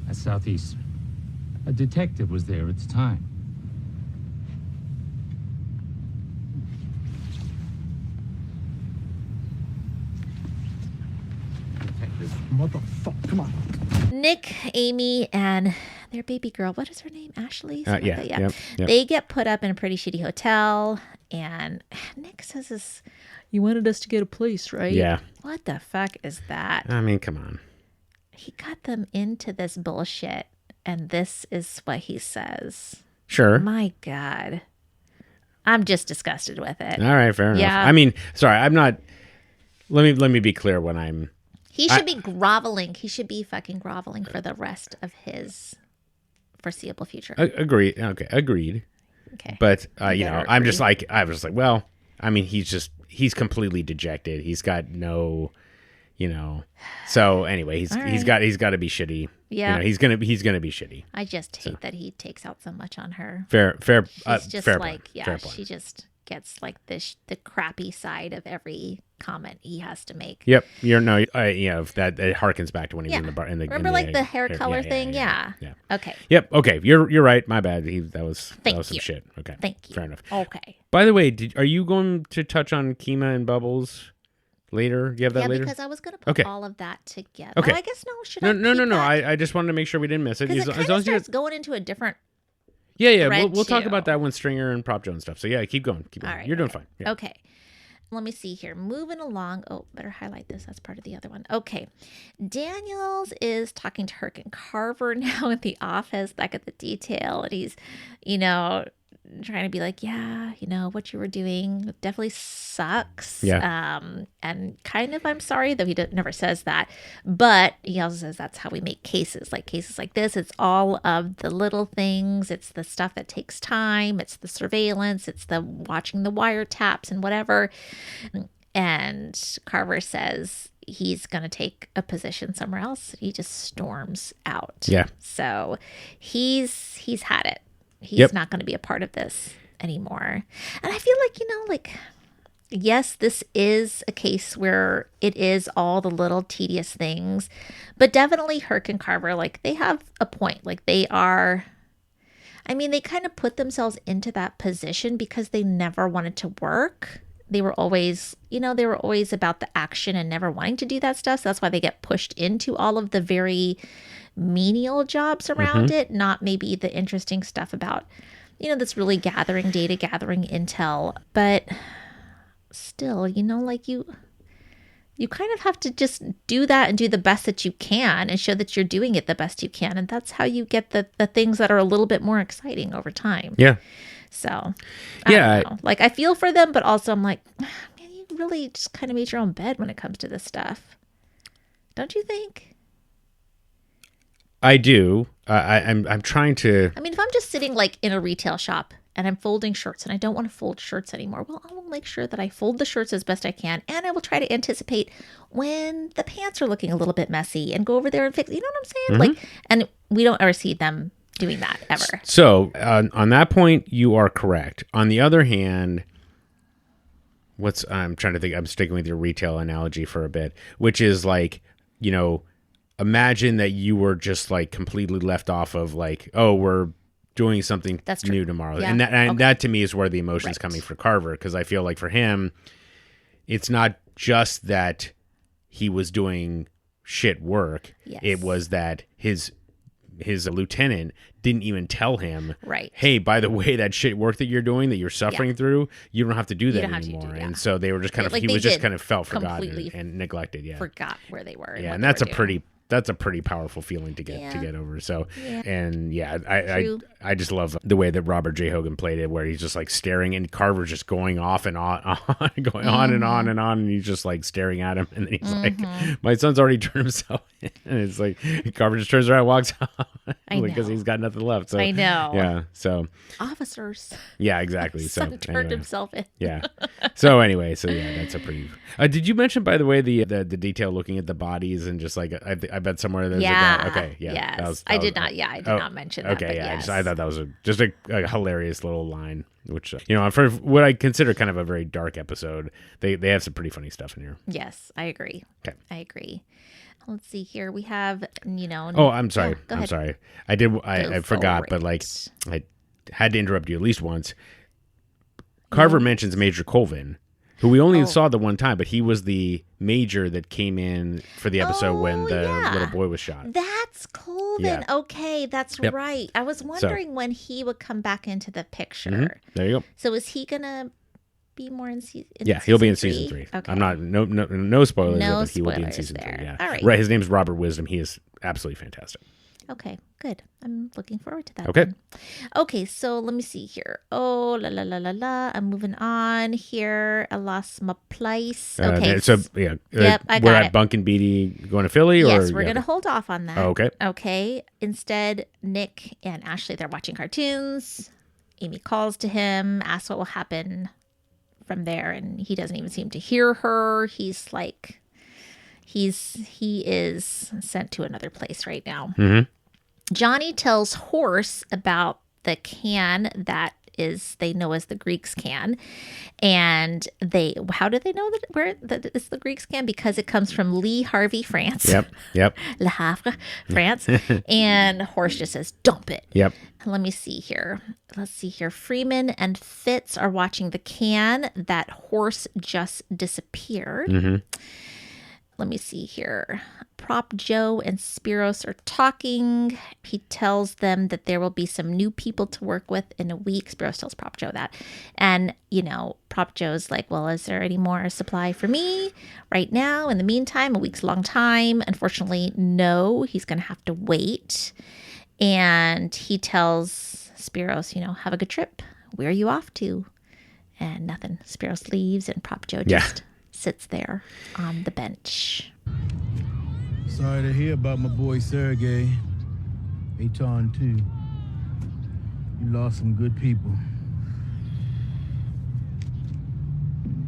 at Southeastern. A detective was there at the time. Motherfucker, come on. Nick, Amy, and their baby girl, what is her name? Ashley? Something like that, Yep. They get put up in a pretty shitty hotel, and Nick says this, you wanted us to get a place, right? Yeah. What the fuck is that? I mean, come on. He got them into this bullshit, and this is what he says. Sure. My God. I'm just disgusted with it. All right, fair enough. Yeah. I mean, sorry, I'm not. Let me be clear when I'm. He should be groveling. He should be fucking groveling for the rest of his foreseeable future. Agreed. Okay, agreed. Okay. But You better I was just agree. like, well, I mean, he's completely dejected. He's got no, So anyway, he's right. got to be shitty. Yeah. He's gonna be shitty. I just hate that he takes out so much on her. Fair. She's just fair like, point. Fair she point. just gets like the crappy side of every comment he has to make. Yep. That it harkens back to when he was in the bar. Remember, like the hair color thing? Yeah. Okay. Yep. Okay. You're right. My bad. That was some you. shit. Okay. Thank you. Fair enough. Okay. By the way, are you going to touch on Kima and Bubbles later? Do you have that Yeah, later? because I was going to put Okay. all of that together. Okay. Oh, I guess no. Should No, I? no. keep that? I just wanted to make sure we didn't miss it. Because it As kind long of as you starts going into a different. Yeah. thread We'll talk too. about that when Stringer and Prop Jones stuff. So yeah, keep going. All right, You're doing okay. fine. Yeah. Okay. Let me see here. Moving along. Oh, better highlight this. That's part of the other one. Okay. Daniels is talking to Herc and Carver now in the office, back at the detail. And he's, trying to be like, yeah, what you were doing definitely sucks. Yeah. And kind of, I'm sorry, though he never says that. But he also says that's how we make cases. Like cases like this, it's all of the little things. It's the stuff that takes time. It's the surveillance. It's the watching the wiretaps and whatever. And Carver says he's going to take a position somewhere else. He just storms out. Yeah. So he's had it. He's not going to be a part of this anymore. And I feel like, yes, this is a case where it is all the little tedious things, but definitely Herc and Carver, they have a point. They are, I mean, they kind of put themselves into that position because they never wanted to work. They were always, they were always about the action and never wanting to do that stuff. So that's why they get pushed into all of the very menial jobs around it, not maybe the interesting stuff about, that's really gathering data, gathering intel. But still, like you kind of have to just do that and do the best that you can and show that you're doing it the best you can. And that's how you get the things that are a little bit more exciting over time. Yeah. So, I don't know. Like, I feel for them, but also I'm like, man, you really just kind of made your own bed when it comes to this stuff. Don't you think? I do. I'm trying to. I mean, if I'm just sitting like in a retail shop and I'm folding shirts and I don't want to fold shirts anymore, well, I will make sure that I fold the shirts as best I can, and I will try to anticipate when the pants are looking a little bit messy and go over there and fix. You know what I'm saying? Like, and we don't ever see them doing that ever. So on that point, you are correct. On the other hand, I'm trying to think. I'm sticking with your retail analogy for a bit, which is like, imagine that you were just like completely left off of like, oh, we're doing something new tomorrow. Yeah. And that to me is where the emotion's coming for Carver, because I feel like for him, it's not just that he was doing shit work. Yes. It was that his lieutenant didn't even tell him, right, hey, by the way, that shit work that you're doing, that you're suffering through, you don't have to do that anymore. And so they were just kind of, he was just kind of felt forgotten and neglected. Yeah. Forgot where they were. Yeah. And that's a pretty powerful feeling to get over. So, and I just love the way that Robert J. Hogan played it, where he's just like staring and Carver's just going off and on, going on and on and on. And he's just like staring at him. And then he's like, my son's already turned himself in. And it's like, Carver just turns around and walks off because he's got nothing left. So I know. Yeah. So officers. Yeah, exactly. Son turned himself in. Yeah. So anyway, that's a pretty, did you mention, by the way, the detail looking at the bodies and just like, I bet somewhere there's a guy. Okay. Yeah. Yes. I did not mention that. Okay. Yeah. Yes. I thought that was just a hilarious little line, which, for what I consider kind of a very dark episode, they have some pretty funny stuff in here. Yes, I agree. Okay. I agree. Let's see here. We have, Oh, I'm sorry. I'm sorry. I forgot, but like I had to interrupt you at least once. Carver mentions Major Colvin, who we only saw the one time, but he was the major that came in for the episode when the little boy was shot. That's Colvin. Yeah. Okay, that's right. I was wondering when he would come back into the picture. Mm-hmm. There you go. So is he gonna be more in season? He'll be in season 3. Okay. I'm not no spoilers, no but he will be in spoilers season there. 3. Yeah. All right. Right. His name's Robert Wisdom. He is absolutely fantastic. Okay, good. I'm looking forward to that. Okay. Then. Okay, so let me see here. Oh, la la la la la. I'm moving on here. I lost my place. Okay. Yep, I got we're at it. Bunk and Beatty going to Philly? Yes, we're going to hold off on that. Oh, okay. Okay. Instead, Nick and Ashley, they're watching cartoons. Amy calls to him, asks what will happen from there, and he doesn't even seem to hear her. He's like, he is sent to another place right now. Mm-hmm. Johnny tells Horse about the can that they know as the Greeks can, and how do they know that it's the Greeks can? Because it comes from Le Havre, France. Yep. Le Havre, France. And Horse just says, dump it. Yep. Let me see here. Let's see here. Freeman and Fitz are watching the can that Horse just disappeared. Mm-hmm. Let me see here. Prop Joe and Spiros are talking. He tells them that there will be some new people to work with in a week. Spiros tells Prop Joe that. And, Prop Joe's like, well, is there any more supply for me right now? In the meantime, a week's a long time. Unfortunately, no. He's going to have to wait. And he tells Spiros, have a good trip. Where are you off to? And nothing. Spiros leaves and Prop Joe just sits there on the bench. Sorry to hear about my boy Sergey. Aton too. You lost some good people.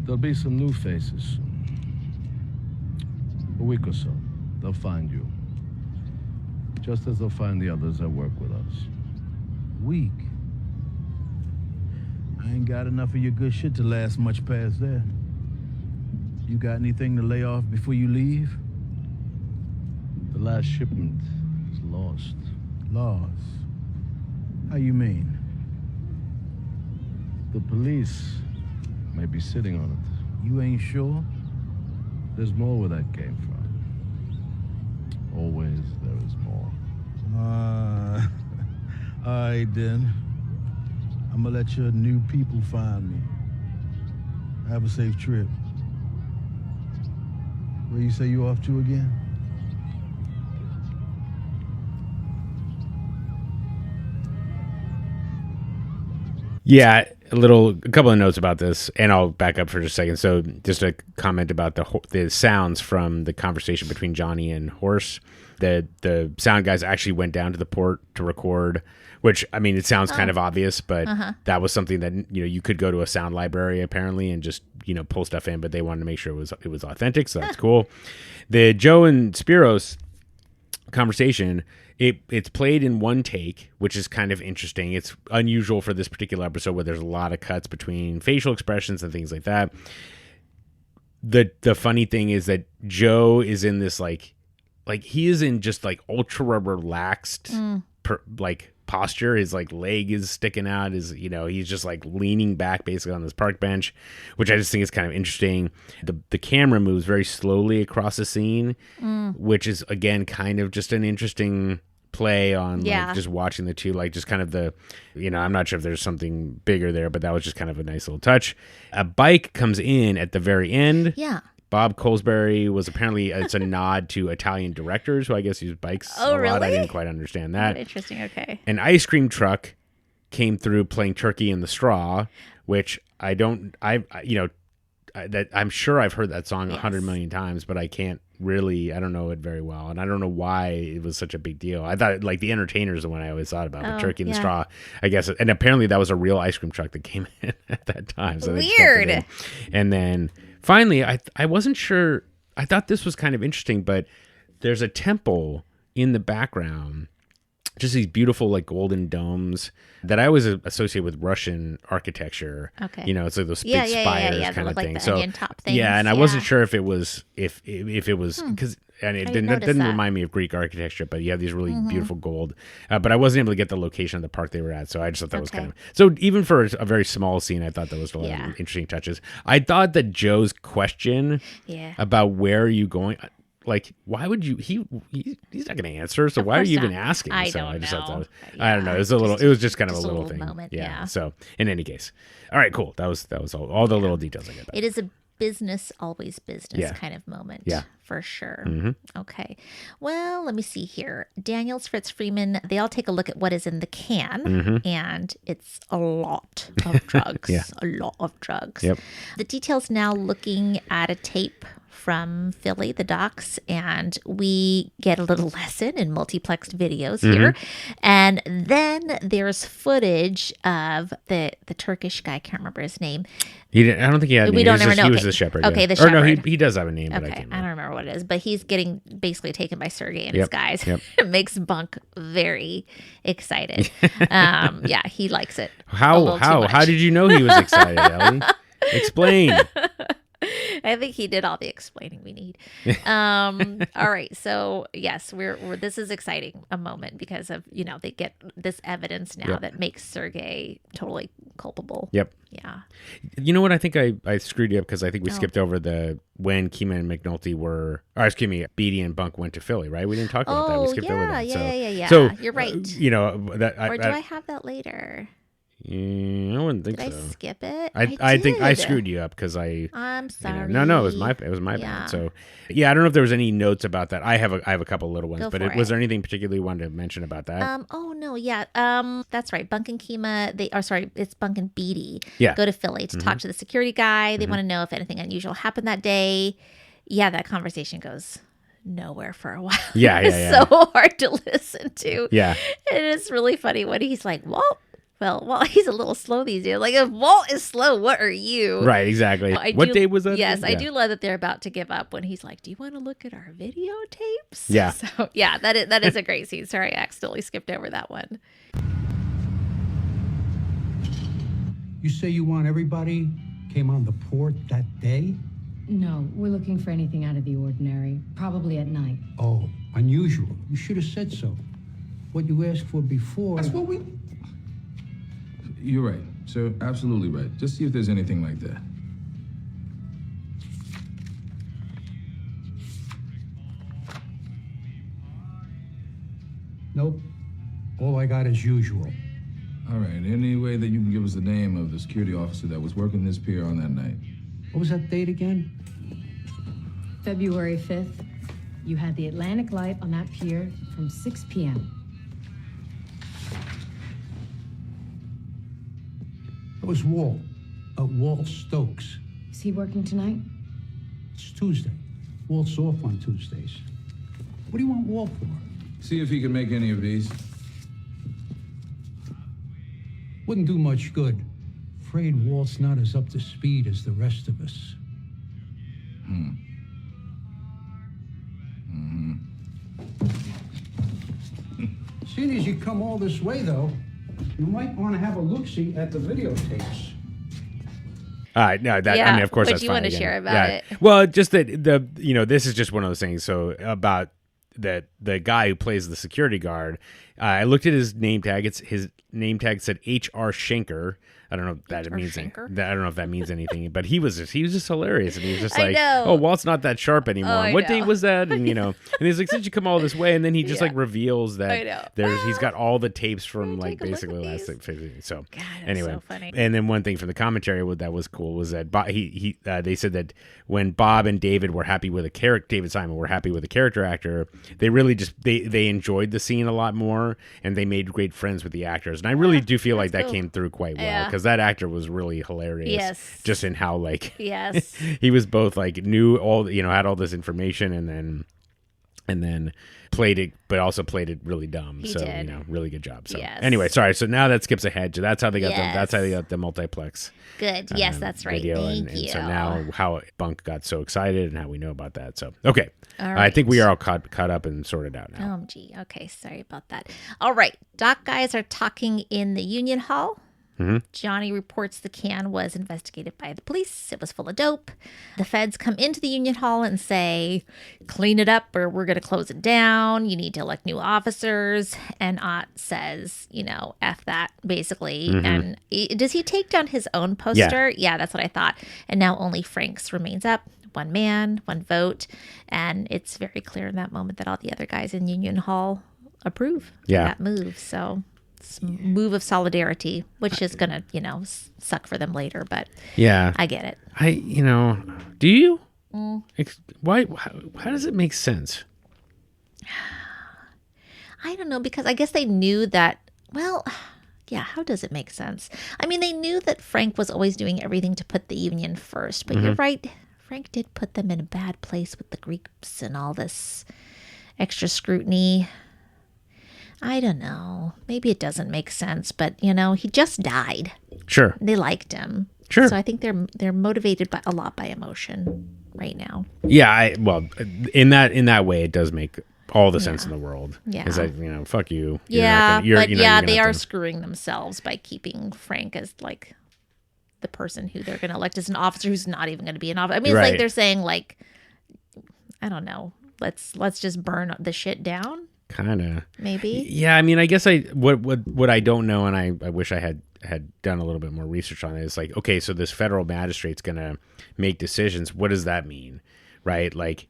There'll be some new faces. A week or so, they'll find you. Just as they'll find the others that work with us. Week? I ain't got enough of your good shit to last much past that. You got anything to lay off before you leave? The last shipment is lost. Lost? How you mean? The police may be sitting on it. You ain't sure? There's more where that came from. Always there is more. All right then. I'm gonna let your new people find me. Have a safe trip. Where you say you off to again? Yeah, a couple of notes about this, and I'll back up for just a second. So, just a comment about the sounds from the conversation between Johnny and Horse. The sound guys actually went down to the port to record, which, I mean, it sounds kind of obvious, but that was something that, you could go to a sound library apparently and just, pull stuff in, but they wanted to make sure it was authentic, so that's cool. The Joe and Spiros conversation, it's played in one take, which is kind of interesting. It's unusual for this particular episode where there's a lot of cuts between facial expressions and things like that. The funny thing is that Joe is in this like he is in just like ultra relaxed posture. His leg is sticking out. He's just leaning back basically on this park bench, which I just think is kind of interesting. The camera moves very slowly across the scene, which is again kind of just an interesting play on just watching the two, just kind of I'm not sure if there's something bigger there, but that was just kind of a nice little touch. A bike comes in at the very end. Yeah. Bob Colesbury was apparently, it's a nod to Italian directors who I guess use bikes a lot. Really? I didn't quite understand that. Oh, interesting. Okay. An ice cream truck came through playing Turkey in the Straw, which I'm sure I've heard that song 100 million times, but I don't know it very well. And I don't know why it was such a big deal. I thought The Entertainer is the one I always thought about, but Turkey in the Straw, I guess. And apparently that was a real ice cream truck that came in at that time. So weird. And then finally, I wasn't sure. I thought this was kind of interesting, but there's a temple in the background, just these beautiful golden domes that I always associate with Russian architecture. Okay. It's like those big spires kind of thing. The onion top things. Yeah, and I wasn't sure if it was because and it didn't remind me of Greek architecture, but you have these really beautiful gold. But I wasn't able to get the location of the park they were at, so I just thought that was kind of so. Even for a very small scene, I thought that was really interesting touches. I thought that Joe's question about where are you going. Why would you? He's not going to answer. So why are you even asking? I don't know. Thought I don't know. It was just kind of a little thing. Moment, So in any case, all right, cool. That was all the little details I got. It is a business, always business kind of moment. Yeah, for sure. Okay. Well, let me see here. Daniels, Fritz Freeman, they all take a look at what is in the can, and it's a lot of drugs. A lot of drugs. Yep. The details now looking at a tape from Philly, the docks, and we get a little lesson in multiplexed videos here. And then there's footage of the Turkish guy. I can't remember his name. I don't think he had a name. We don't ever know. He was the shepherd. Okay, the shepherd. Or no, shepherd. he does have a name, but I Okay, can't remember. I don't remember what it is, but he's getting basically taken by Sergei and his guys. It makes Bunk very excited. He likes it. How did you know he was excited, Ellie? Explain. I think he did all the explaining we need. All right. So yes, we're this is exciting, a moment because of, they get this evidence now that makes Sergei totally culpable. Yep. Yeah. You know what? I think I screwed you up because I think we skipped over when Keema and McNulty Beatty and Bunk went to Philly, right? We didn't talk about that. We skipped over that. Yeah. So you're right. Or do I have that later? I wouldn't think so. Did I skip it? I think I screwed you up because I'm sorry. No, it was my bad. So I don't know if there was any notes about that. I have a couple little ones, but was there anything particularly you wanted to mention about that? That's right. Bunk and Keema, it's Bunk and Beatty. Yeah. Go to Philly to talk to the security guy. They want to know if anything unusual happened that day. Yeah, that conversation goes nowhere for a while. Yeah. It's so hard to listen to. Yeah. And it's really funny when he's like, Well, he's a little slow these days. If Walt is slow, what are you? Right, exactly. What day was that? Yes, I do love that they're about to give up when he's like, do you want to look at our videotapes? Yeah. So, that is a great scene. Sorry, I accidentally skipped over that one. You say you want everybody came on the port that day? No, we're looking for anything out of the ordinary. Probably at night. Oh, unusual. You should have said so. What you asked for before... That's what we... You're right, sir. Absolutely right. Just see if there's anything like that. Nope. All I got is usual. All right. Any way that you can give us the name of the security officer that was working this pier on that night? What was that date again? February 5th. You had the Atlantic light on that pier from 6 p.m. It was Walt. Walt Stokes. Is he working tonight? It's Tuesday. Walt's off on Tuesdays. What do you want Walt for? See if he can make any of these. Wouldn't do much good. Afraid Walt's not as up to speed as the rest of us. Seeing as you come all this way, though, you might want to have a look-see at the videotapes. No, that I mean, of course, what that's do you fine want to again. share about it? Well, just that this is just one of those things. So about the guy who plays the security guard, I looked at his name tag. His name tag said H.R. Schenker. I don't know if that means I don't know if that means anything, but he was just hilarious, and he was just like, "Oh, Walt's not that sharp anymore. What date was that?" And and he's like, "Since you come all this way," and then he just like reveals that he's got all the tapes from like basically the last 50. So God, anyway, so funny. and then one thing from the commentary that was cool was that they said that when Bob and David were happy with David Simon were happy with a character actor, they really just they enjoyed the scene a lot more, and they made great friends with the actors, and I really do feel like that came through quite well because that actor was really hilarious. Yes. Just in how like yes he was both like knew all had all this information and then played it, but also played it really dumb. He so did. Really good job. So Yes. anyway, sorry. So now that skips ahead. So that's how they got Yes. that's how they got the multiplex. Good. Yes, that's right. Video, Thank and you. so now how Bunk got so excited and how we know about that. So okay, All I right. think we are all caught up and sorted out now. OMG. Okay, sorry about that. All right, dock guys are talking in the Union Hall. Johnny reports the can was investigated by the police. It was full of dope. The feds come into the Union Hall and say, clean it up or we're going to close it down. You need to elect new officers. And Ott says, F that, basically. And does he take down his own poster? Yeah, that's what I thought. And now only Frank's remains up. One man, one vote. And it's very clear in that moment that all the other guys in Union Hall approve that move. So it's a move of solidarity, which is going to, suck for them later. But yeah, I get it. Do you? Why? How does it make sense? I don't know, because I guess they knew that, how does it make sense? I mean, they knew that Frank was always doing everything to put the Union first, but you're right. Frank did put them in a bad place with the Greeks and all this extra scrutiny. I don't know. Maybe it doesn't make sense, but he just died. Sure. They liked him. Sure. So I think they're motivated a lot by emotion right now. Yeah, in that way, it does make all the sense in the world. Yeah. Is that fuck you. They are screwing themselves by keeping Frank as like the person who they're going to elect as an officer who's not even going to be an officer. I mean, it's like they're saying like, I don't know. Let's just burn the shit down. Kind of. Maybe. Yeah, I mean, I guess what I don't know, and I wish I had done a little bit more research on it. It's like, okay, so this federal magistrate's gonna make decisions. What does that mean, right? Like,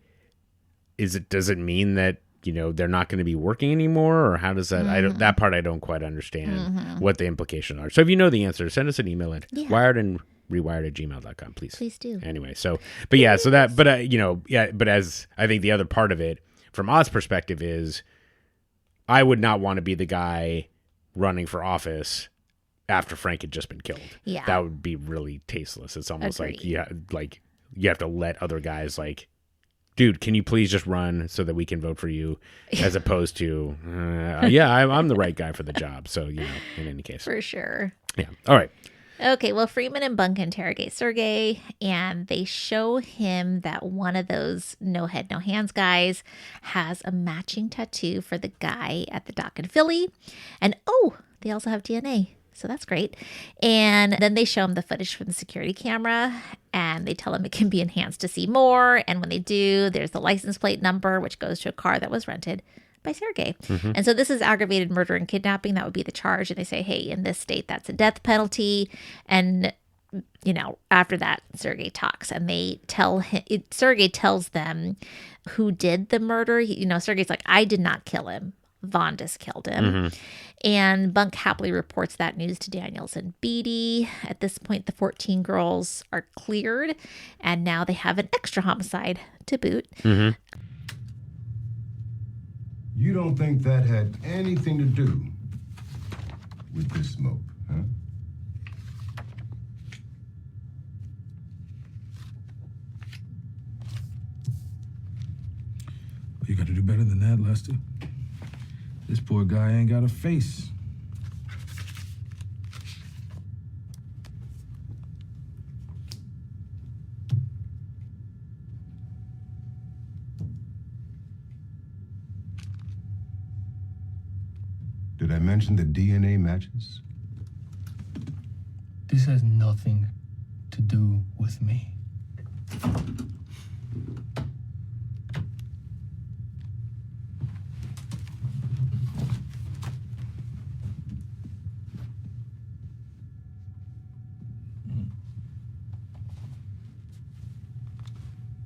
does it mean that they're not going to be working anymore, or how does that? That part I don't quite understand what the implications are. So if you know the answer, send us an email at wiredandrewired@gmail.com, please. Please do. Anyway, but as I think the other part of it, from Ott's perspective, is I would not want to be the guy running for office after Frank had just been killed. Yeah. That would be really tasteless. It's almost like you have to let other guys like, dude, can you please just run so that we can vote for you, as opposed to, I'm the right guy for the job. So, in any case. For sure. Yeah. All right. Okay, well, Freeman and Bunk interrogate Sergei, and they show him that one of those no head, no hands guys has a matching tattoo for the guy at the dock in Philly. And, they also have DNA, so that's great. And then they show him the footage from the security camera, and they tell him it can be enhanced to see more. And when they do, there's the license plate number, which goes to a car that was rented by Sergei. And so this is aggravated murder and kidnapping. That would be the charge. And they say, hey, in this state, that's a death penalty. And, you know, after that, Sergei talks and they tell him, Sergei tells them who did the murder. You know, Sergei's like, I did not kill him. Vondas killed him. And Bunk happily reports that news to Daniels and Beatty. At this point, the 14 girls are cleared, and now they have an extra homicide to boot. You don't think that had anything to do with this smoke, huh? You got to do better than that, Lester. This poor guy ain't got a face. Did I mention the DNA matches? This has nothing to do with me.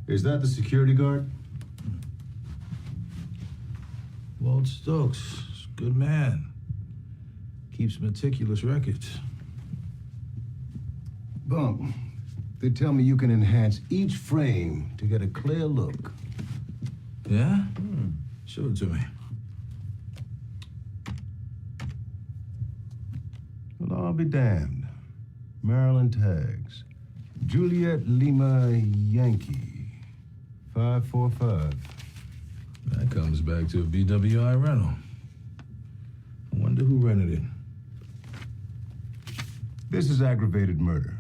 Is that the security guard? Walt Stokes, good man. Keeps meticulous records. Bump, they tell me you can enhance each frame to get a clear look. Yeah? Show it to me. Well, I'll be damned. Maryland tags. Juliet Lima Yankee. 545. That comes back to a BWI rental. I wonder who rented it. This is aggravated murder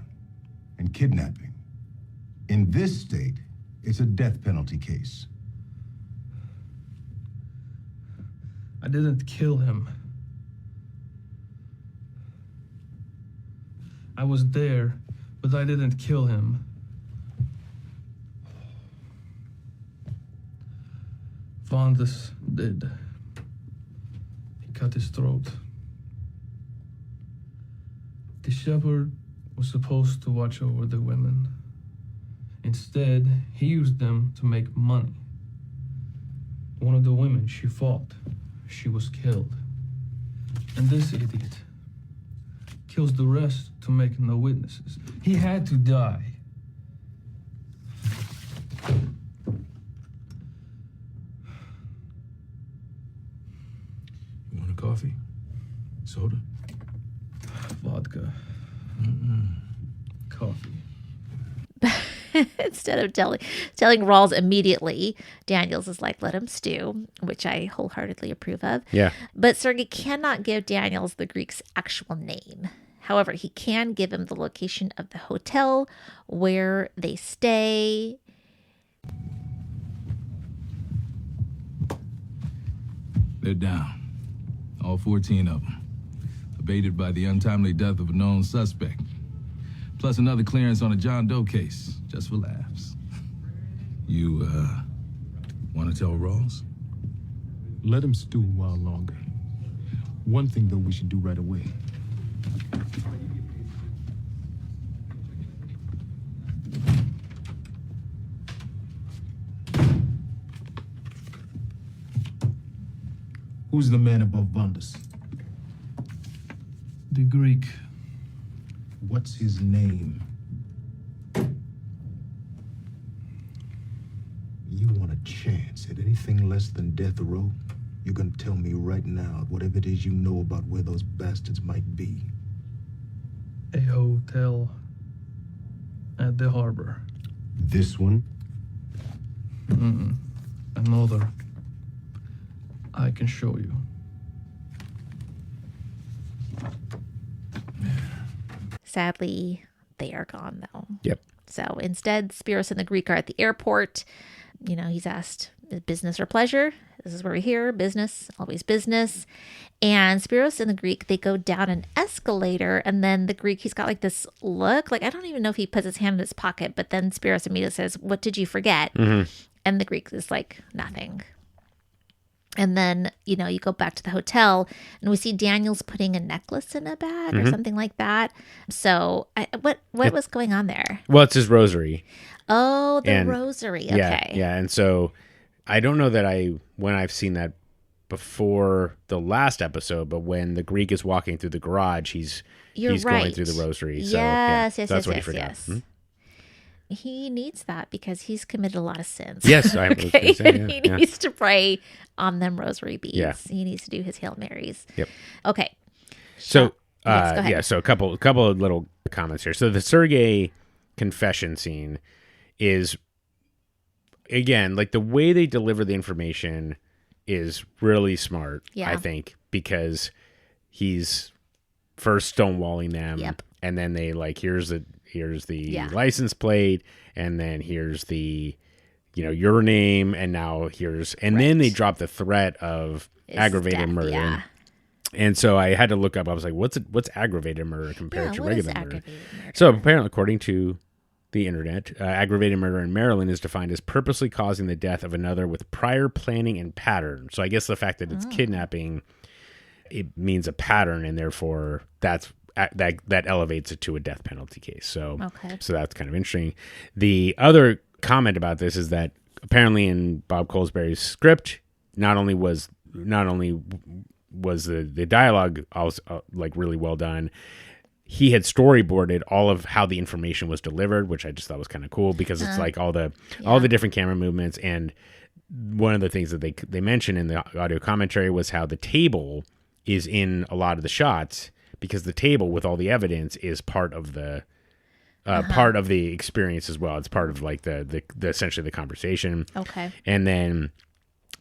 and kidnapping. In this state, it's a death penalty case. I didn't kill him. I was there, but I didn't kill him. Vondas did. He cut his throat. The shepherd was supposed to watch over the women. Instead, he used them to make money. One of the women she fought, she was killed. And this idiot kills the rest to make no witnesses. He had to die. You want a coffee? Soda? Vodka. Coffee. Instead of telling Rawls immediately, Daniels is like, let him stew, which I wholeheartedly approve of. Yeah. But Sergei cannot give Daniels the Greek's actual name. However, he can give him the location of the hotel where they stay. They're down. All 14 of them. Abated by the untimely death of a known suspect. Plus another clearance on a John Doe case, just for laughs. You, want to tell Rawls? Let him stew a while longer. One thing, though, we should do right away. Who's the man above Vondas? The Greek. What's his name? You want a chance at anything less than death row? You're gonna tell me right now whatever it is you know about where those bastards might be. A hotel at the harbor. This one? Another. I can show you. Sadly, they are gone, though. Yep. So instead, Spiros and the Greek are at the airport. You know, he's asked, business or pleasure? This is where we're here. Business, always business. And Spiros and the Greek, they go down an escalator. And then the Greek, he's got like this look. Like, I don't even know if he puts his hand in his pocket. But then Spiros immediately says, what did you forget? And the Greek is like, nothing. And then, you go back to the hotel and we see Daniel's putting a necklace in a bag or something like that. So what was going on there? Well, it's his rosary. Oh, the rosary. Okay. Yeah. And so I don't know that when I've seen that before the last episode, but when the Greek is walking through the garage, he's going through the rosary. So, yes, that's what he forgot. Yes. He needs that because he's committed a lot of sins. Yes, I was gonna say, he needs to pray on them rosary beads. Yeah. He needs to do his Hail Marys. Yep. Okay. So, go ahead. so a couple of little comments here. So the Sergei confession scene is, again, like the way they deliver the information is really smart, I think, because he's first stonewalling them, and then they here's the license plate, and then here's the your name, and now then they drop the threat of aggravated murder. Yeah. And so I had to look up. I was like, what's aggravated murder compared to regular murder? So apparently, according to the internet, aggravated murder in Maryland is defined as purposely causing the death of another with prior planning and pattern. So I guess the fact that it's kidnapping, it means a pattern, and therefore that elevates it to a death penalty case. So that's kind of interesting. The other comment about this is that apparently in Bob Colesbury's script, not only was the dialogue also really well done, he had storyboarded all of how the information was delivered, which I just thought was kind of cool because it's all the different camera movements. And one of the things that they mentioned in the audio commentary was how the table is in a lot of the shots, because the table with all the evidence is part of the experience as well. It's part of the essentially the conversation. Okay. And then,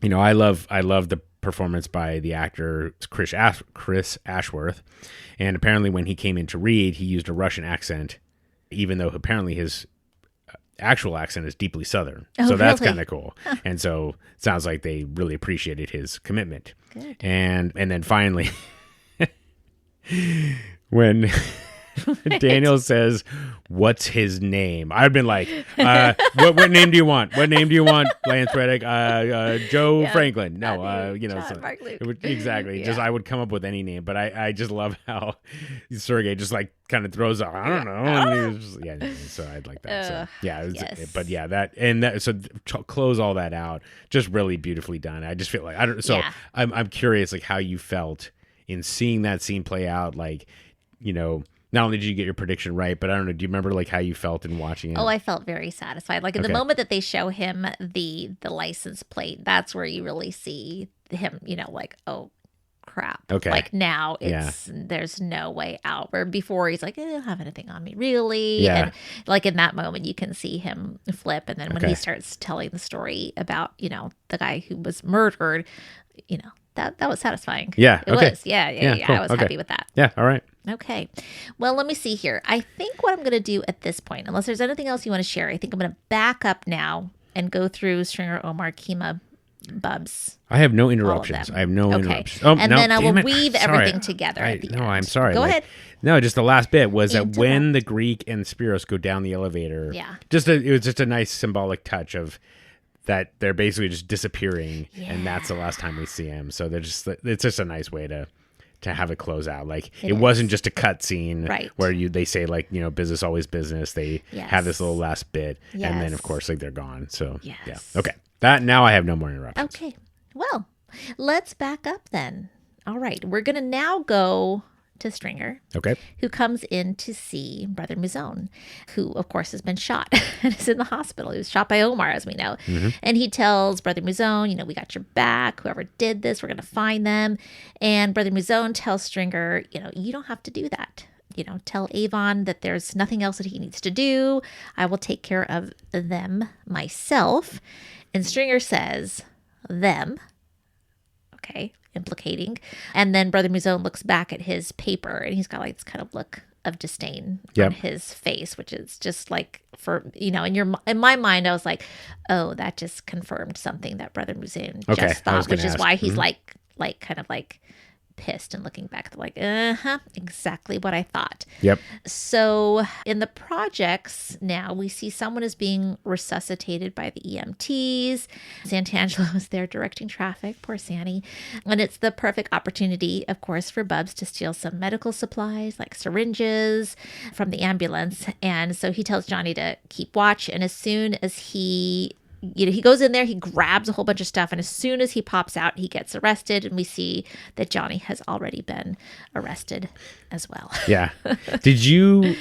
I love the performance by the actor Chris Ashworth, and apparently when he came in to read, he used a Russian accent, even though apparently his actual accent is deeply Southern. So that's kind of cool. And so it sounds like they really appreciated his commitment. Good. And then finally, when Daniel says, "What's his name?" I've been like, what name do you want? What name do you want, Lance Reddick? Joe Franklin. No, Mark Luke. Exactly. Just I would come up with any name, but I just love how Sergei just kind of throws out, I don't know. And he was just, so I'd like that. So to close all that out, just really beautifully done. I just feel like I'm curious how you felt in seeing that scene play out, not only did you get your prediction right, but I don't know, do you remember how you felt in watching it? Oh, I felt very satisfied. In the moment that they show him the license plate, that's where you really see him, oh crap. Okay. Now there's no way out. Where before he's like, I don't have anything on me, really. Yeah. And in that moment you can see him flip. And then when he starts telling the story about, the guy who was murdered, that was satisfying. Yeah. It was. Yeah. Cool. I was happy with that. Yeah. All right. Okay. Well, let me see here. I think what I'm going to do at this point, unless there's anything else you want to share, I think I'm going to back up now and go through Stringer, Omar, Kima, Bubs. I have no interruptions. Interruptions. Oh, and then I will weave everything together at the end. I'm sorry. Go ahead. No, just the last bit was that when the Greek and Spiros go down the elevator, it was just a nice symbolic touch of that they're basically just disappearing, and that's the last time we see him. So it's just a nice way to have it close out. It wasn't just a cut scene where they say business always business. They have this little last bit, and then of course they're gone. So yeah, okay. That now I have no more interruptions. Okay, well, let's back up then. All right, we're gonna now go to Stringer, who comes in to see Brother Muzone, who of course has been shot and is in the hospital. He was shot by Omar, as we know. And he tells Brother Muzone, we got your back. Whoever did this, we're going to find them. And Brother Muzone tells Stringer, you don't have to do that. Tell Avon that there's nothing else that he needs to do. I will take care of them myself. And Stringer says, them. Okay. Implicating. And then Brother Muzone looks back at his paper and he's got this kind of look of disdain on his face, which is just in my mind, I was like, oh, that just confirmed something that Brother Muzone just thought, which is why he's pissed and looking back, they're like, exactly what I thought. Yep. So in the projects now, we see someone is being resuscitated by the EMTs. Santangelo is there directing traffic, poor Sandy. And it's the perfect opportunity, of course, for Bubs to steal some medical supplies like syringes from the ambulance. And so he tells Johnny to keep watch. And as soon as he goes in there, he grabs a whole bunch of stuff, and as soon as he pops out, he gets arrested, and we see that Johnny has already been arrested as well. Yeah. Did you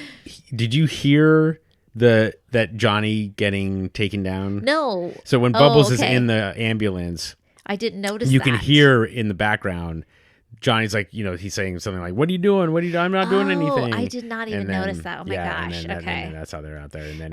hear that Johnny getting taken down? No. So when Bubbles is in the ambulance, I didn't notice you that. can hear in the background Johnny's like, he's saying something like, "What are you doing? What are you doing? I'm not doing anything." I did not even notice that. Oh my gosh. And okay. And that's how they're out there. And then,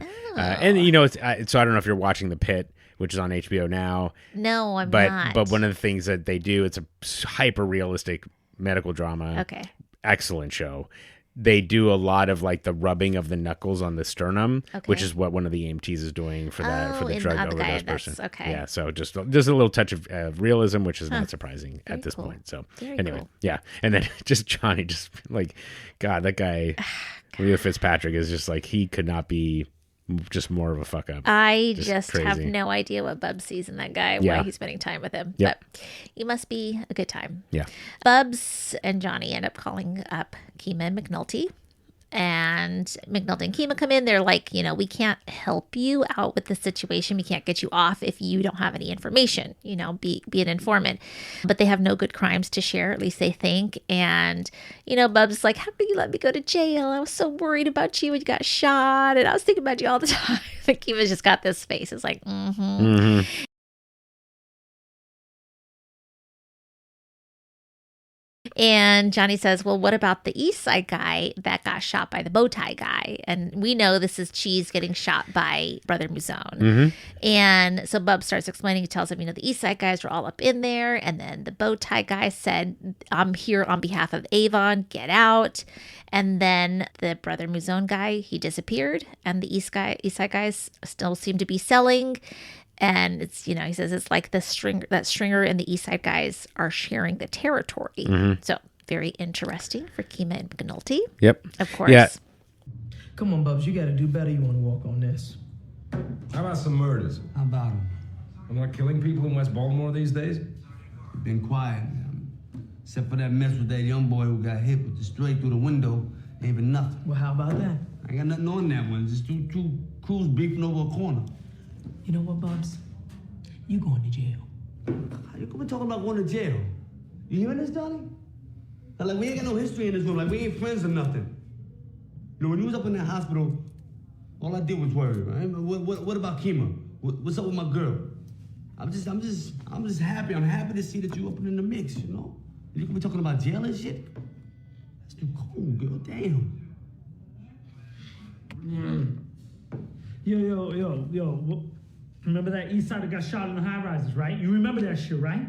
so I don't know if you're watching The Pit, which is on HBO now. No, I'm not. But one of the things that they do, it's a hyper realistic medical drama. Okay. Excellent show. They do a lot of like the rubbing of the knuckles on the sternum, which is what one of the EMTs is doing for the drug overdose person. Okay. Yeah, so just a little touch of realism, which is not surprising at this point. So anyway, yeah, and then just Johnny, just like, God, that guy, Leo Fitzpatrick is just like, he could not be just more of a fuck up. I just have no idea what Bubs sees in that guy, why he's spending time with him. Yep. But he must be a good time. Yeah. Bubs and Johnny end up calling up Kima and McNulty. And McNulty and Kima come in. They're like, we can't help you out with the situation. We can't get you off if you don't have any information, be an informant. But they have no good crimes to share, at least they think. And, Bubs is like, how did you let me go to jail? I was so worried about you when you got shot. And I was thinking about you all the time. And Kima's just got this face. It's like, And Johnny says, well, what about the East Side guy that got shot by the bow tie guy? And we know this is Cheese getting shot by Brother Muzone. And so Bub starts explaining. He tells him, the East Side guys were all up in there. And then the bow tie guy said, I'm here on behalf of Avon. Get out. And then the Brother Muzone guy, he disappeared. And the East Side guys still seem to be selling. And it's, he says it's like that Stringer and the East Side guys are sharing the territory. So very interesting for Kima and McNulty. Yep. Of course. Yeah. Come on, Bubs, you got to do better. You want to walk on this. How about some murders? How about them? I'm not killing people in West Baltimore these days. Been quiet, man. Except for that mess with that young boy who got hit with the straight through the window. Ain't been nothing. Well, how about that? I got nothing on that one. Just two crews beefing over a corner. You know what, Bubs? You going to jail. How you come talking about going to jail? You hearing this, Johnny? Like, we ain't got no history in this room. Like, we ain't friends or nothing. When you was up in that hospital, all I did was worry, right? What about Kima? What's up with my girl? I'm just happy. I'm happy to see that you up in the mix, You can be talking about jail and shit? That's too cold, girl. Damn. Yo. Remember that East Side that got shot in the high rises, right? You remember that shit, right?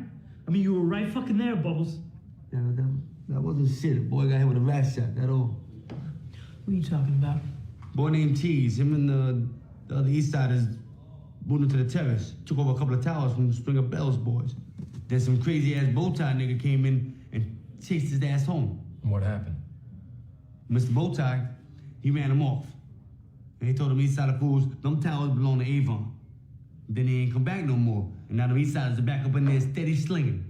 I mean, you were right fucking there, Bubbles. Yeah, that wasn't shit. A boy got hit with a rat shot, that all. What are you talking about? Boy named Cheese. Him and the other East Siders moved into the terrace. Took over a couple of towers from the Stringer Bells boys. Then some crazy-ass bow-tie nigga came in and chased his ass home. What happened? Mr. Bowtie, he ran him off. And he told them East Side fools, them towers belong to Avon. Then he ain't come back no more. And now the East Siders are back up in there steady slinging.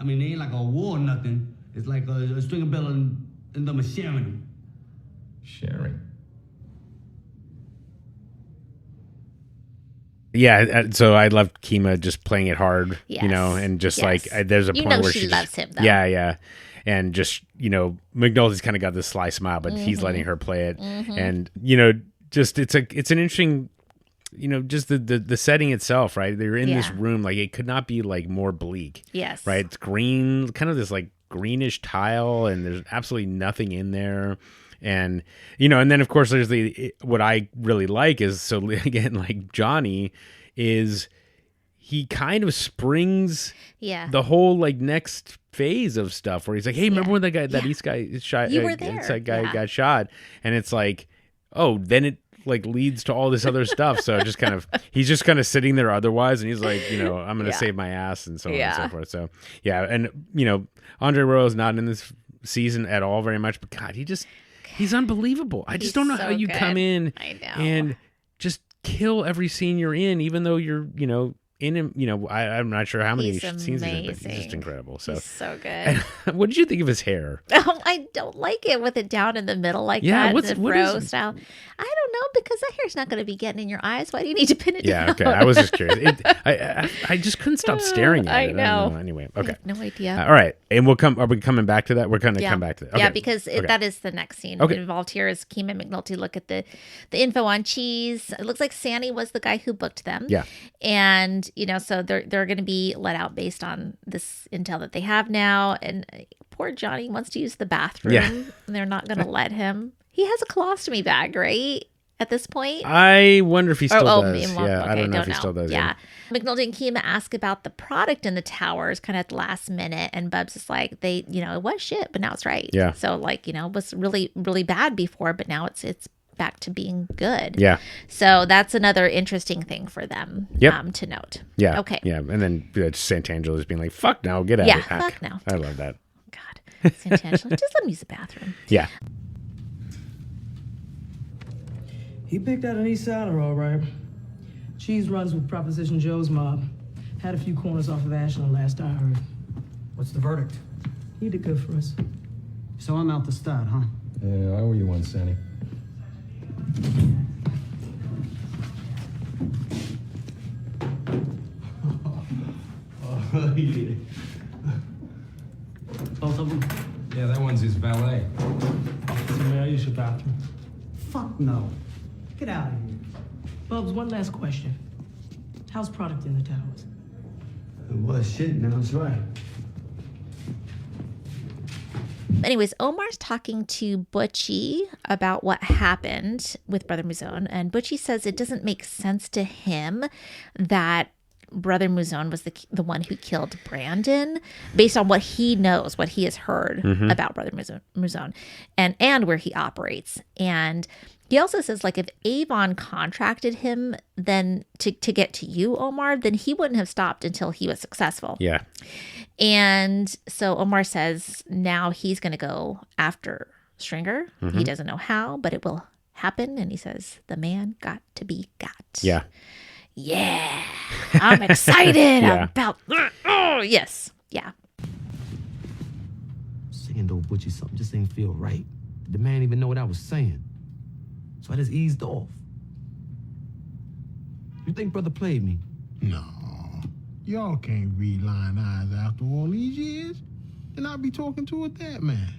I mean, they ain't like a war or nothing. It's like a Stringer Bell and them are sharing them. Sharing? Yeah, so I loved Kima just playing it hard, Yes. And just Yes. like there's a point where she loves him, though. Yeah. And just, McNulty's kind of got this sly smile, but he's letting her play it. And, just it's an interesting, just the setting itself, right? They're in this room, like it could not be like more bleak. Yes. Right? It's green, kind of this like greenish tile, and there's absolutely nothing in there. And, and then of course there's what I really like is, so again, like Johnny is, he kind of springs the whole like next phase of stuff where he's like, hey, remember when that East guy shot, You were there. East Side guy got shot? And it's like, oh, then it like leads to all this other stuff. So he's just kind of sitting there otherwise, and he's like, you know, I'm going to save my ass and so on and so forth. So yeah, and you know, Andre Royo's not in this season at all very much, but God, he's unbelievable. I just don't know how you come in and just kill every scene you're in, even though you're, you know, in him, you know, I'm not sure how many scenes he's in, but he's just incredible. So he's so good. What did you think of his hair? Oh, I don't like it with it down in the middle like that. The fro style. I don't know, because that hair's not going to be getting in your eyes. Why do you need to pin it down? Yeah, okay. I was just curious. I just couldn't stop staring at it. I know. Anyway, okay. I have no idea. All right, and are we coming back to that? We're going to come back to that. Okay. Yeah, because that is the next scene involved here. Is Keem and McNulty look at the info on Cheese. It looks like Sandy was the guy who booked them. Yeah, and you know, so they're going to be let out based on this intel that they have now. And poor Johnny wants to use the bathroom. Yeah. And they're not going to let him. He has a colostomy bag, right? At this point, I wonder if he still does. I don't know if he still does. Yeah. McNulty and Keem ask about the product in the towers kind of at the last minute, and Bubs is like, it was shit, but now it's right. Yeah. So like, it was really, really bad before, but now it's back to being good. Yeah. So that's another interesting thing for them to note. Yeah. Okay. Yeah. And then Santangela's being like, fuck no, get out of here. Yeah, fuck no. I love that. God. Santangela, just let me use the bathroom. Yeah. He picked out an East Sider, all right. Cheese runs with Proposition Joe's mob. Had a few corners off of Ashland last I heard. What's the verdict? He did good for us. So I'm out to start, huh? Yeah, I owe you one, Sandy. Oh, yeah. Both of them? Yeah, that one's his valet. May I use your bathroom? Fuck no. Get out of here. Bubs, one last question. How's product in the towers? Well, shit, now it's right. Anyways, Omar's talking to Butchie about what happened with Brother Muzone, and Butchie says it doesn't make sense to him that Brother Muzone was the one who killed Brandon, based on what he knows, what he has heard about Brother Muzone, and where he operates. And he also says, like, if Avon contracted him then to get to you, Omar, then he wouldn't have stopped until he was successful. Yeah. And so Omar says now he's going to go after Stringer. He doesn't know how, but it will happen. And he says, the man got to be got. Yeah. Yeah. I'm excited about. Oh, yes. Yeah. Saying though, Butchie, something just ain't feel right. The man even know what I was saying. So I just eased off. You think brother played me? No. Y'all can't read line eyes after all these years. And I'll be talking to a dead man.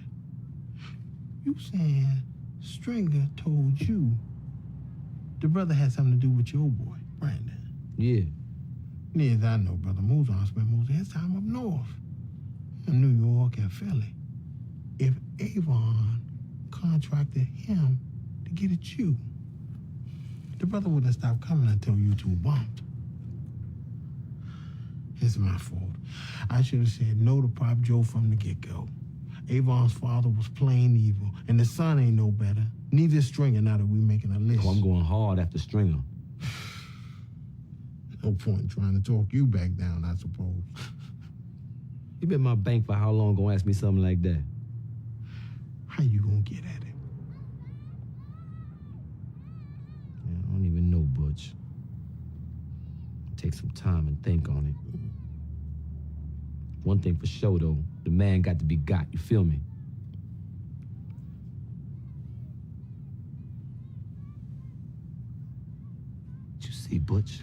You saying Stringer told you the brother had something to do with your boy, Brandon? Yeah. Near as I know, Brother Muzon spent most of his time up north, in New York and Philly. If Avon contracted him to get at you, the brother wouldn't have stopped coming until you two bumped. It's my fault. I should have said no to Pop Joe from the get-go. Avon's father was plain evil, and the son ain't no better. Neither is Stringer now that we making a list. Oh, I'm going hard after Stringer. No point in trying to talk you back down, I suppose. You been in my bank for how long gonna ask me something like that? How you gonna get at him? Yeah, I don't even know, Butch. Take some time and think on it. One thing for sure, though, the man got to be got, you feel me? What you see, Butch?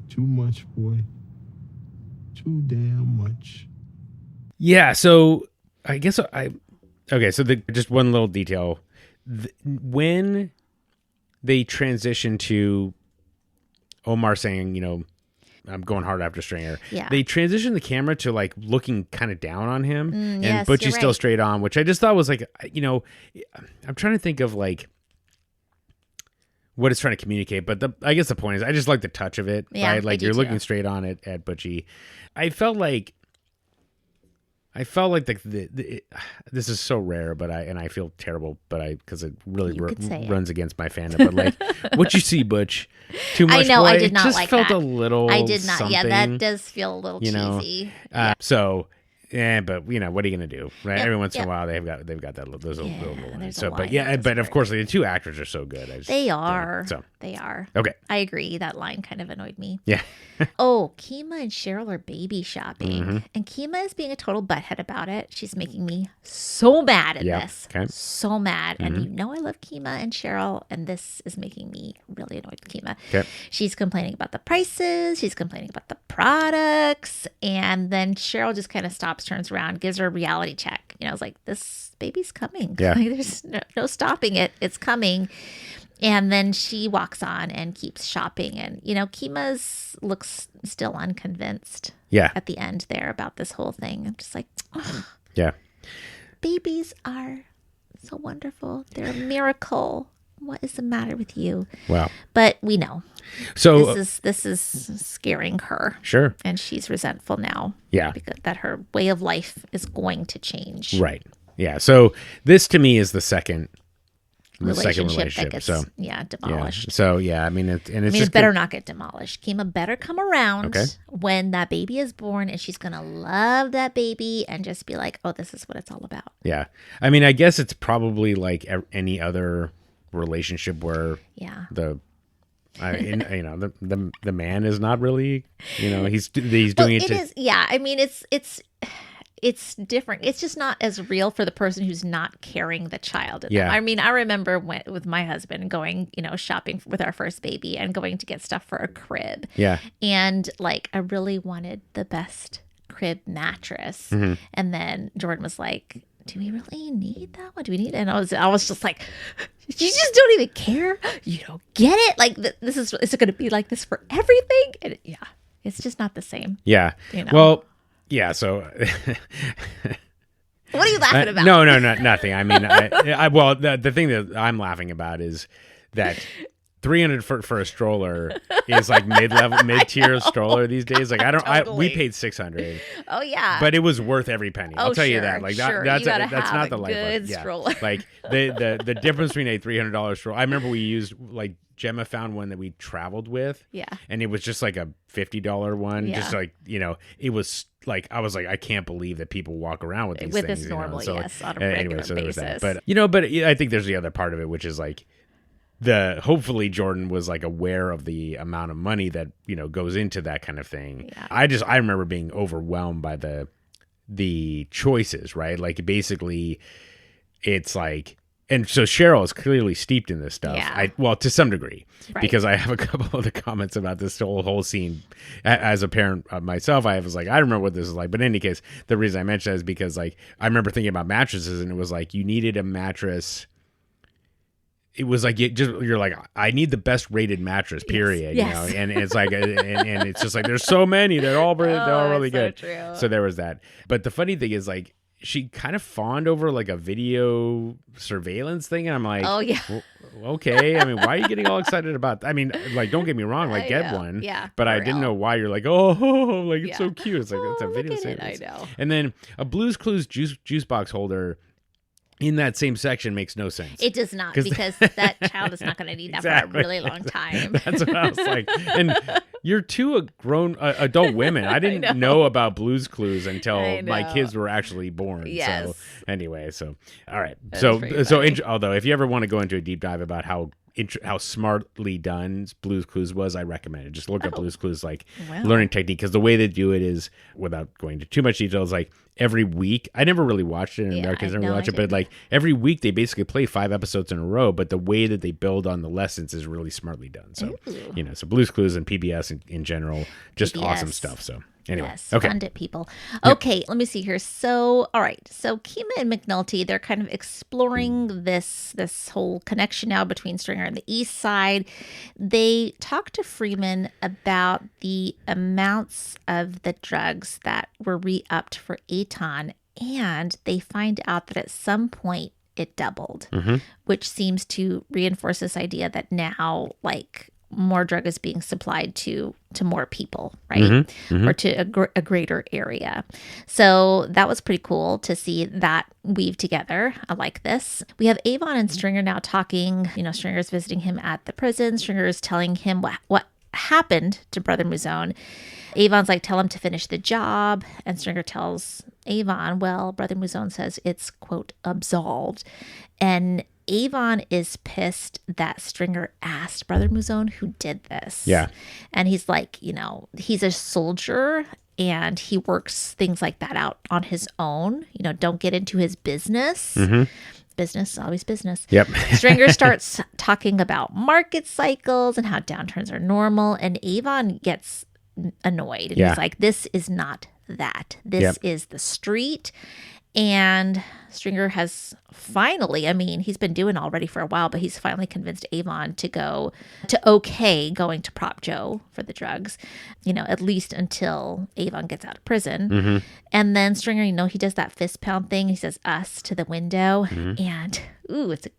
Too much, boy. Too damn much. Yeah, so I guess just one little detail. When they transition to Omar saying, you know, I'm going hard after Stringer. Yeah. They transition the camera to like looking kind of down on him, and yes, Butchie's still right. straight on, which I just thought was like, you know, I'm trying to think of like what it's trying to communicate, but I guess the point is I just like the touch of it, Yeah, right? Like I do you're too. looking straight on it at Butchie. I felt like I felt like this is so rare, but I feel terrible, because it really runs against my fandom. But like, what you see, Butch? Too much. I know. Boy, I did not just like felt that. a little. I did not. Yeah, that something, does feel a little cheesy. So. Yeah, but what are you gonna do, right? Yep, Every once in a yep. while, they've got those little lines. So, line but of course, the two actors are so good. They are. So They are. okay, I agree. That line kind of annoyed me. Yeah. Oh, Kima and Cheryl are baby shopping, Mhm. and Kima is being a total butthead about it. She's making me so mad in this. Okay. So mad, and Mhm. you know I love Kima and Cheryl, and this is making me really annoyed with Kima. Okay. She's complaining about the prices. She's complaining about the products, and then Cheryl just kind of stops, turns around, gives her a reality check. I was like, this baby's coming. Yeah. Like, there's no stopping it. It's coming. And then she walks on and keeps shopping. And, Kima's looks still unconvinced. Yeah. At the end there about this whole thing. I'm just like, oh, Yeah. babies are so wonderful. They're a miracle. What is the matter with you? Wow. But we know. So this is scaring her. Sure. And she's resentful now. Yeah. Because that her way of life is going to change. Right. Yeah. So this to me is the second Relationship that gets so demolished. Yeah. So yeah, I mean, it better not get demolished. Kima better come around Okay. when that baby is born, and she's gonna love that baby and just be like, "Oh, this is what it's all about." Yeah. I mean, I guess it's probably like any other relationship where the man is not really, he's doing it. It is. Yeah. I mean, it's different. It's just not as real for the person who's not carrying the child. Yeah. I mean, I remember with my husband going, shopping with our first baby and going to get stuff for a crib. Yeah. And like, I really wanted the best crib mattress. Mm-hmm. And then Jordan was like, do we really need that one? Do we need it? And I was just like, you just don't even care. You don't get it. Like, is it going to be like this for everything? And it's just not the same. Yeah. Well, yeah. So what are you laughing about? No, nothing. I mean, well, the thing that I'm laughing about is that $300 for a stroller is like mid-tier stroller these days. Like we paid $600. Oh yeah. But it was worth every penny. I'll tell you that. Like sure. that's that's not the life. Good stroller. Like the difference between a $300 stroller. I remember we used like Gemma found one that we traveled with. Yeah. And it was just like a $50 one. Yeah. Just like, it was like, I was like, I can't believe that people walk around with these things. With this normal, So, yes, on a regular so there was basis. that. But I think there's the other part of it, which is like hopefully Jordan was like aware of the amount of money that, goes into that kind of thing. Yeah. I remember being overwhelmed by the choices, right? Like basically it's like, and so Cheryl is clearly steeped in this stuff. Yeah. Well, to some degree, Right. because I have a couple of the comments about this whole scene. As a parent myself, I was like, I remember what this is like. But in any case, the reason I mentioned that is because like I remember thinking about mattresses, and it was like you needed a mattress. It was like you're like, I need the best rated mattress, period. Yes. And it's like and it's just like there's so many, they're all really so good. true. So there was that. But the funny thing is like she kind of fawned over like a video surveillance thing, and I'm like, oh yeah, well, okay. I mean, why are you getting all excited about? I mean, like, don't get me wrong, like, I get know. one. Yeah, but for I didn't real. know why you're like, oh, like it's Yeah. so cute. It's like it's a video look at it, surveillance. I know. And then a Blue's Clues juice box holder in that same section makes no sense. It does not, 'Cause- because that child is not going to need that Exactly. for a really long time. That's what I was like. And you're two grown adult women. I didn't know about Blue's Clues until I my know. kids were actually born. Yes. So anyway, all right. That So is pretty funny. although if you ever want to go into a deep dive about how smartly done Blue's Clues was, I recommend it. Just look up Blue's Clues, like Wow. learning technique, because the way they do it is, without going into too much detail, is like every week. I never really watched it, and Yeah, Americans I never know, watched I it, but didn't. like every week they basically play 5 episodes in a row. But the way that they build on the lessons is really smartly done. So Ooh. so Blue's Clues and PBS in general, just awesome PBS. stuff. So anyway, Yes, okay. fund it, people. Okay, let me see here. So, all right. So Kima and McNulty, they're kind of exploring this whole connection now between Stringer and the East Side. They talk to Freeman about the amounts of the drugs that were re-upped for Aton, and they find out that at some point it doubled, Mm-hmm. which seems to reinforce this idea that now, like, more drug is being supplied to more people, right? Or to a greater area. So that was pretty cool to see that weave together. I like this. We have Avon and Stringer now talking. You know, Stringer's visiting him at the prison. Stringer's telling him what happened to Brother Mouzone. Avon's like, tell him to finish the job. And Stringer tells Avon, well, Brother Mouzone says it's, quote, absolved. And Avon is pissed that Stringer asked Brother Mouzone who did this. Yeah. And he's like, you know, he's a soldier and he works things like that out on his own. You know, don't get into his business. Business, always business. Yep. Stringer starts talking about market cycles and how downturns are normal. And Avon gets annoyed. And he's like, this is not that. This is the street. And Stringer has finally, I mean, he's been doing already for a while, but he's finally convinced Avon to going to Prop Joe for the drugs, you know, at least until Avon gets out of prison. And then Stringer, you know, he does that fist pound thing. He says us to the window. And, it's a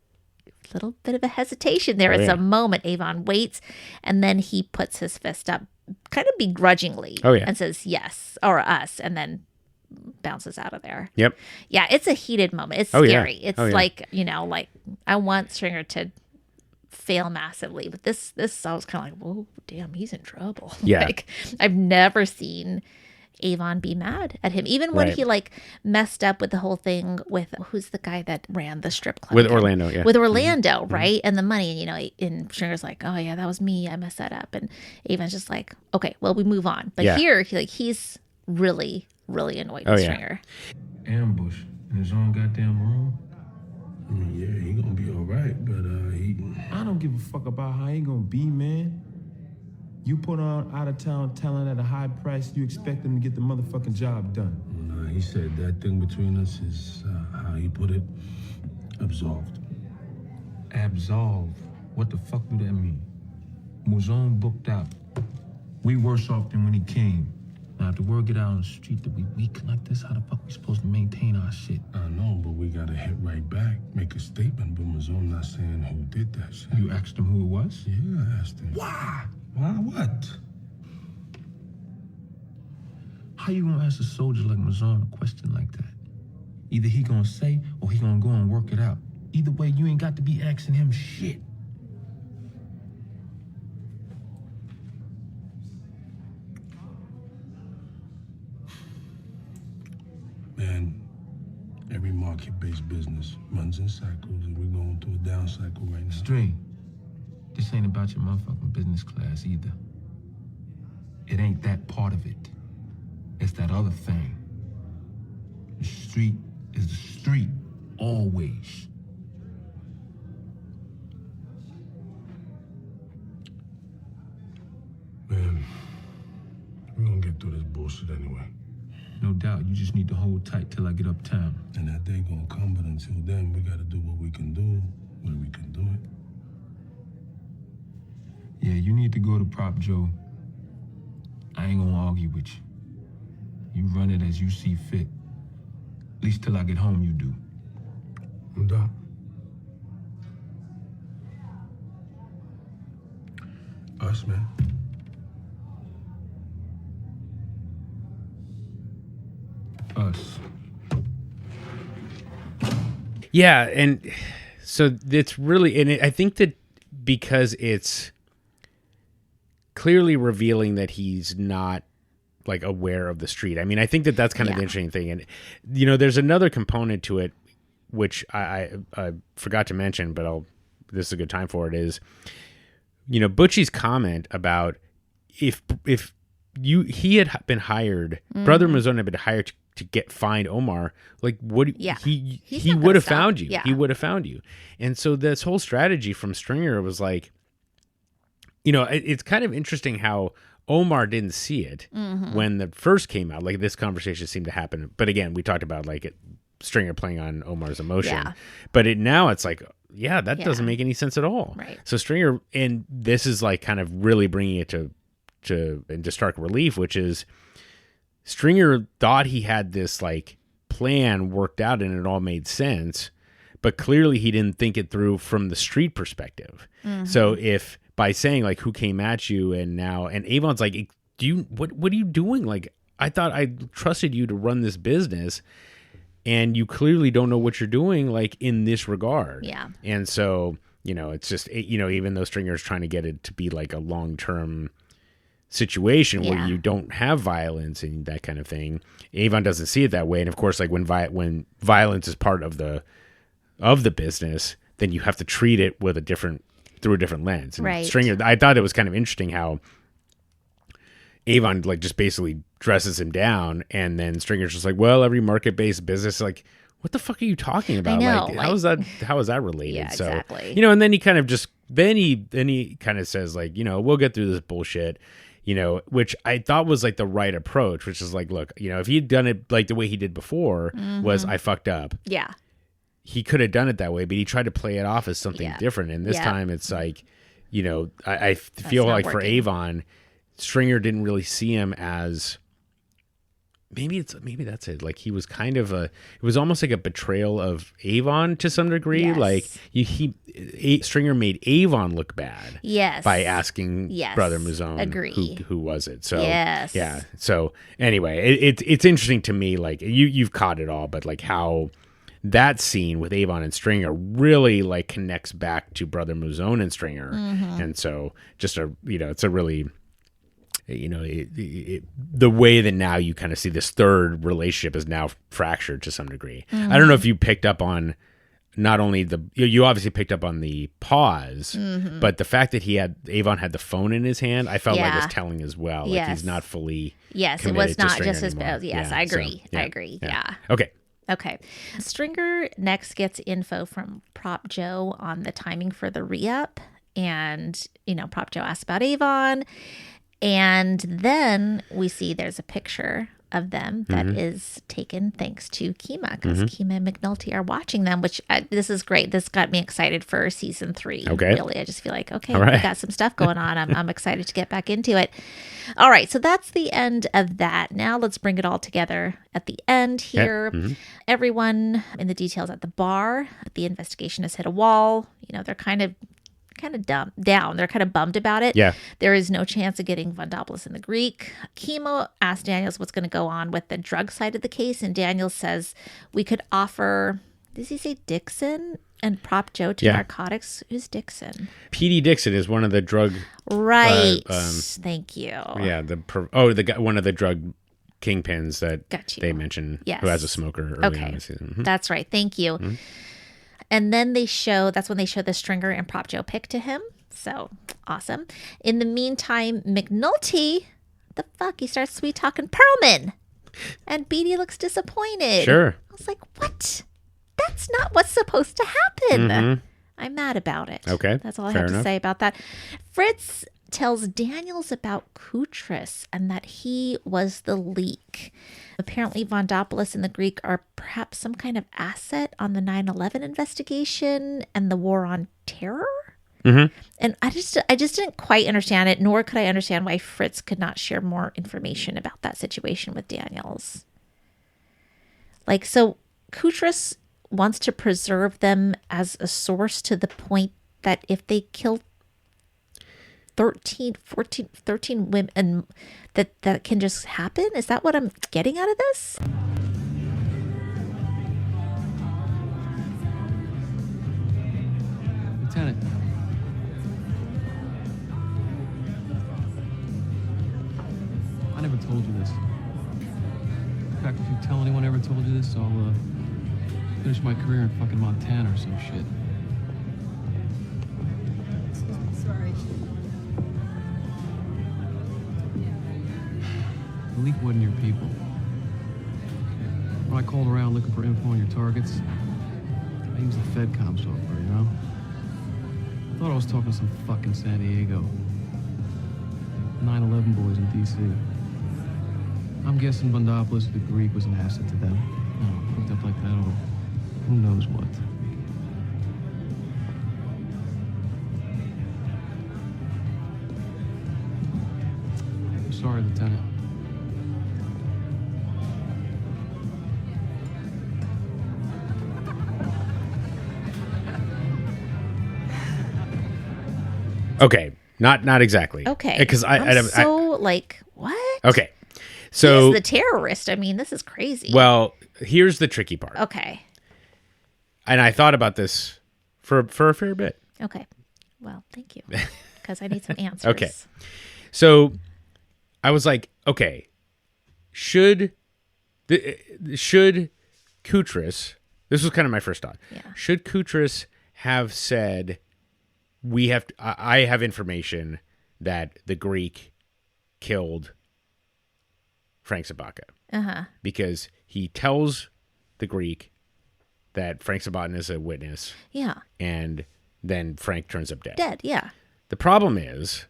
little bit of a hesitation there. It's a moment. Avon waits and then he puts his fist up kind of begrudgingly and says yes, or us, and then bounces out of there. Yep. Yeah, it's a heated moment. It's scary. It's like, you know, like I want Stringer to fail massively, but this I was kind of like, whoa, damn, he's in trouble. Yeah. Like I've never seen Avon be mad at him. Even when he like messed up with the whole thing with who's the guy that ran the strip club with Orlando, with Orlando, right? And the money, you know, and Stringer's like, oh yeah, that was me. I messed that up. And Avon's just like, okay, well, we move on. But here, he's really annoyed with Stringer. Ambush in his own goddamn room. I mean, yeah, he gonna be all right, but I don't give a fuck about how he gonna be, man. You put on out-of-town talent at a high price, you expect him to get the motherfucking job done. Nah, he said that thing between us is, how he put it, absolved. Absolved? What the fuck do that mean? Mouzone booked out. We worse off than when he came. Now, if the word get out on the street that we weak like this, how the fuck we supposed to maintain our shit? I know, but we gotta hit right back, make a statement, but Mouzone not saying who did that shit. You asked him who it was? Yeah, I asked him. Why? Why what? How you gonna ask a soldier like Mouzone a question like that? Either he gonna say or he gonna go and work it out. Either way, you ain't got to be asking him shit. Man, every market-based business runs in cycles, and we're going through a down cycle right now. String, this ain't about your motherfucking business class either. It ain't that part of it. It's that other thing. The street is the street, always. Man, we're gonna get through this bullshit anyway. No doubt, you just need to hold tight till I get uptown. And that day gonna come, but until then, we gotta do what we can do, when we can do it. Yeah, you need to go to Prop Joe. I ain't gonna argue with you. You run it as you see fit. At least till I get home, you do. No doubt. Us, man. Us. Yeah, and so it's really, and I think that because it's clearly revealing that he's not like aware of the street. I mean, I think that that's kind of the interesting thing. And, you know, there's another component to it, which I forgot to mention, but this is a good time for it, is, you know, Butchie's comment about if he had been hired, Brother Mouzone had been hired to find Omar, like he would have found you. Yeah. He would have found you. And so this whole strategy from Stringer was like, you know, it's kind of interesting how Omar didn't see it when the first came out. Like this conversation seemed to happen. But again, we talked about like Stringer playing on Omar's emotion. Yeah. But now it's like, that doesn't make any sense at all. Right. So Stringer, and this is like kind of really bringing it into stark relief, which is Stringer thought he had this like plan worked out and it all made sense, but clearly he didn't think it through from the street perspective. So if by saying like, who came at you, and Avon's like, what are you doing? Like, I thought I trusted you to run this business, and you clearly don't know what you're doing, like, in this regard. Yeah. And so, it's just, even though Stringer's trying to get it to be like a long-term situation where you don't have violence and that kind of thing, Avon doesn't see it that way. And of course, like when violence is part of the business, then you have to treat it with through a different lens. And right. Stringer, I thought it was kind of interesting how Avon like just basically dresses him down, and then Stringer's just like, well, every market-based business, like, what the fuck are you talking about? I know, like, how is that related? Yeah, so, exactly. And then he kind of just he kind of says like, we'll get through this bullshit, which I thought was like the right approach, which is like, look, if he'd done it like the way he did before, was I fucked up. Yeah. He could have done it that way, but he tried to play it off as something different. And this time it's like, I feel like for Avon, Stringer didn't really see him as, maybe that's it. Like he was kind of it was almost like a betrayal of Avon to some degree. Yes. Like Stringer made Avon look bad. Yes. By asking Brother Mazone Agree. who was it. So yes. Yeah. So anyway, it's interesting to me, like you've caught it all, but like how that scene with Avon and Stringer really like connects back to Brother Mazone and Stringer. And so just it's a really, the way that now you kind of see this third relationship is now fractured to some degree. I don't know if you picked up on not only you obviously picked up on the pause, but the fact that Avon had the phone in his hand, I felt like was telling as well. Like he's not fully it was not just his anymore. Yes, I agree. I agree. Yeah. Okay. Stringer next gets info from Prop Joe on the timing for the re-up, and Prop Joe asks about Avon. And then we see there's a picture of them that is taken thanks to Kima, because Kima and McNulty are watching them, which this is great. This got me excited for season 3. Okay. Really, I just feel like, we got some stuff going on. I'm excited to get back into it. All right, so that's the end of that. Now let's bring it all together at the end here. Everyone in the details at the bar. The investigation has hit a wall. They're kind of down. They're kind of bummed about it. Yeah. There is no chance of getting Vandopoulos in the Greek. Kimo asks Daniels what's going to go on with the drug side of the case, and Daniels says we could offer, does he say Dixon and Prop Joe to narcotics? Who's Dixon? P.D. Dixon is one of the drug... Right. Thank you. Yeah. The guy, one of the drug kingpins that they mentioned, who has a smoker early on in the season. That's right. Thank you. And then that's when they show the Stringer and Prop Joe pic to him. So awesome. In the meantime, McNulty, he starts sweet talking Perlman. And Beatty looks disappointed. Sure. I was like, what? That's not what's supposed to happen. I'm mad about it. Okay. That's all I have to say about that. Fritz tells Daniels about Koutras and that he was the leak. Apparently, Vandopoulos and the Greek are perhaps some kind of asset on the 9/11 investigation and the war on terror. And I just didn't quite understand it, nor could I understand why Fritz could not share more information about that situation with Daniels. Like, so Koutras wants to preserve them as a source to the point that if they kill 13 women, and that can just happen? Is that what I'm getting out of this? Lieutenant. I never told you this. In fact, if you tell anyone I ever told you this, I'll finish my career in fucking Montana or some shit. Sorry. The leak wasn't your people. When I called around looking for info on your targets, I used the FedCom software, you know? I thought I was talking to some fucking San Diego 9/11 boys in D.C. I'm guessing Vandopoulos, the Greek, was an asset to them. Hooked up like that, or who knows what. I'm sorry, Lieutenant. Okay, Not exactly. Okay. Because like, what? Okay. He So is the terrorist. I mean, this is crazy. well, here's the tricky part. Okay. And I thought about this for a fair bit. Okay. Well, thank you. Because I need some answers. Okay. So I was like, okay, should Kutris, this was kind of my first thought. Yeah. Should Kutris have said, I have information that the Greek killed Frank Sabaka? Uh-huh. Because he tells the Greek that Frank Sabatin is a witness. Yeah. And then Frank turns up dead. Dead, yeah. The problem is,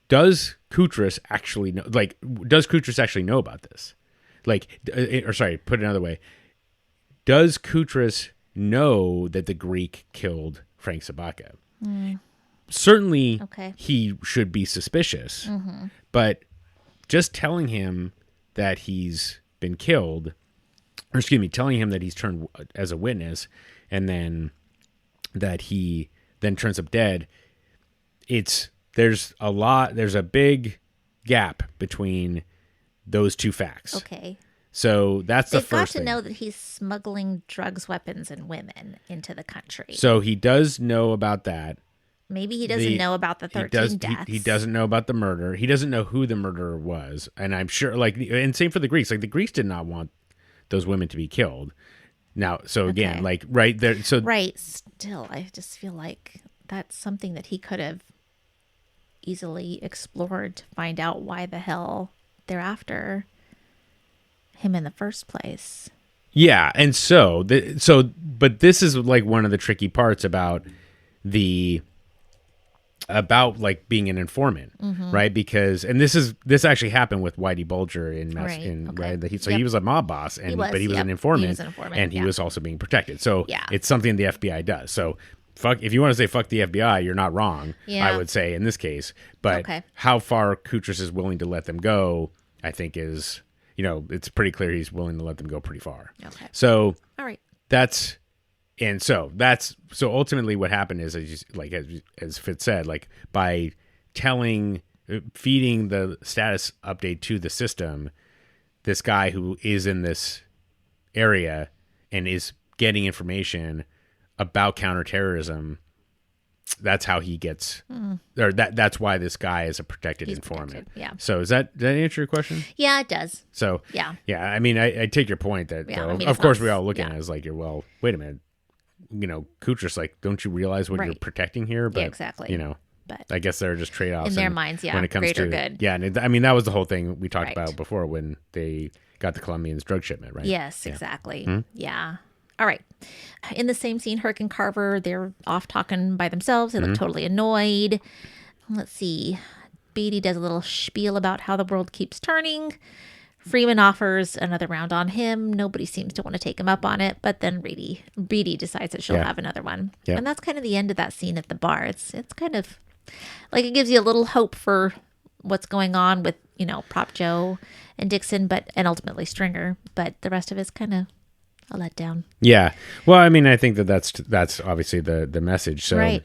does Kutris actually know? Like, does Kutris actually know about this? Like, or sorry, put it another way. Does Kutris know that the Greek killed Frank Sabaka? Certainly, he should be suspicious. Mm-hmm. But just telling him that he's been killed, or excuse me, telling him that he's turned as a witness, and then that he then turns up dead, there's a big gap between those two facts. Okay. So that's the They've got first to thing. know that he's smuggling drugs, weapons, and women into the country. So he does know about that. Maybe he doesn't know about the 13 deaths. He doesn't know about the murder. He doesn't know who the murderer was. And I'm sure, like, and same for the Greeks. Like, the Greeks did not want those women to be killed. Now, so again, Okay. like, right there. So Right. Still, I just feel like that's something that he could have easily explored to find out why the hell they're after him in the first place. yeah, and but this is like one of the tricky parts about like being an informant, Mhm. right? Because this actually happened with Whitey Bulger Right, okay. right? He Yep. was a mob boss, but he was yep. an informant, He was an informant, and he yeah. was also being protected. So Yeah. it's something the FBI does. So if you want to say fuck the FBI, you're not wrong. Yeah. I would say in this case, but Okay. how far Kutris is willing to let them go, I think is, it's pretty clear he's willing to let them go pretty far. Okay. So All right. so ultimately what happened is, as Fitz said, like, by feeding the status update to the system, this guy who is in this area and is getting information about counterterrorism, that's how he gets, or that's why this guy is a protected informant. yeah. So did that answer your question? Yeah, it does. So Yeah. I mean, I take your point that, Yeah, though, I mean, of it's course not- we all look at yeah. it as like, well, wait a minute, Kutris, like, don't you realize what you're Right. protecting here? But, Yeah, exactly. But I guess there are just trade-offs In their minds, yeah, when it comes greater to good. Yeah, and I mean, that was the whole thing we talked Right. about before when they got the Colombians' drug shipment, right? Yes, Yeah. exactly. Hmm? Yeah. All right. In the same scene, Herc and Carver, they're off talking by themselves. They look Mhm. totally annoyed. Let's see. Beatty does a little spiel about how the world keeps turning. Freeman offers another round on him. Nobody seems to want to take him up on it, but then Beatty decides that she'll Yeah. have another one. Yeah. And that's kind of the end of that scene at the bar. It's kind of like it gives you a little hope for what's going on with, Prop Joe and Dixon, and ultimately Stringer, but the rest of it's kind of a letdown. Yeah. Well, I mean, I think that's obviously the message. So, Right.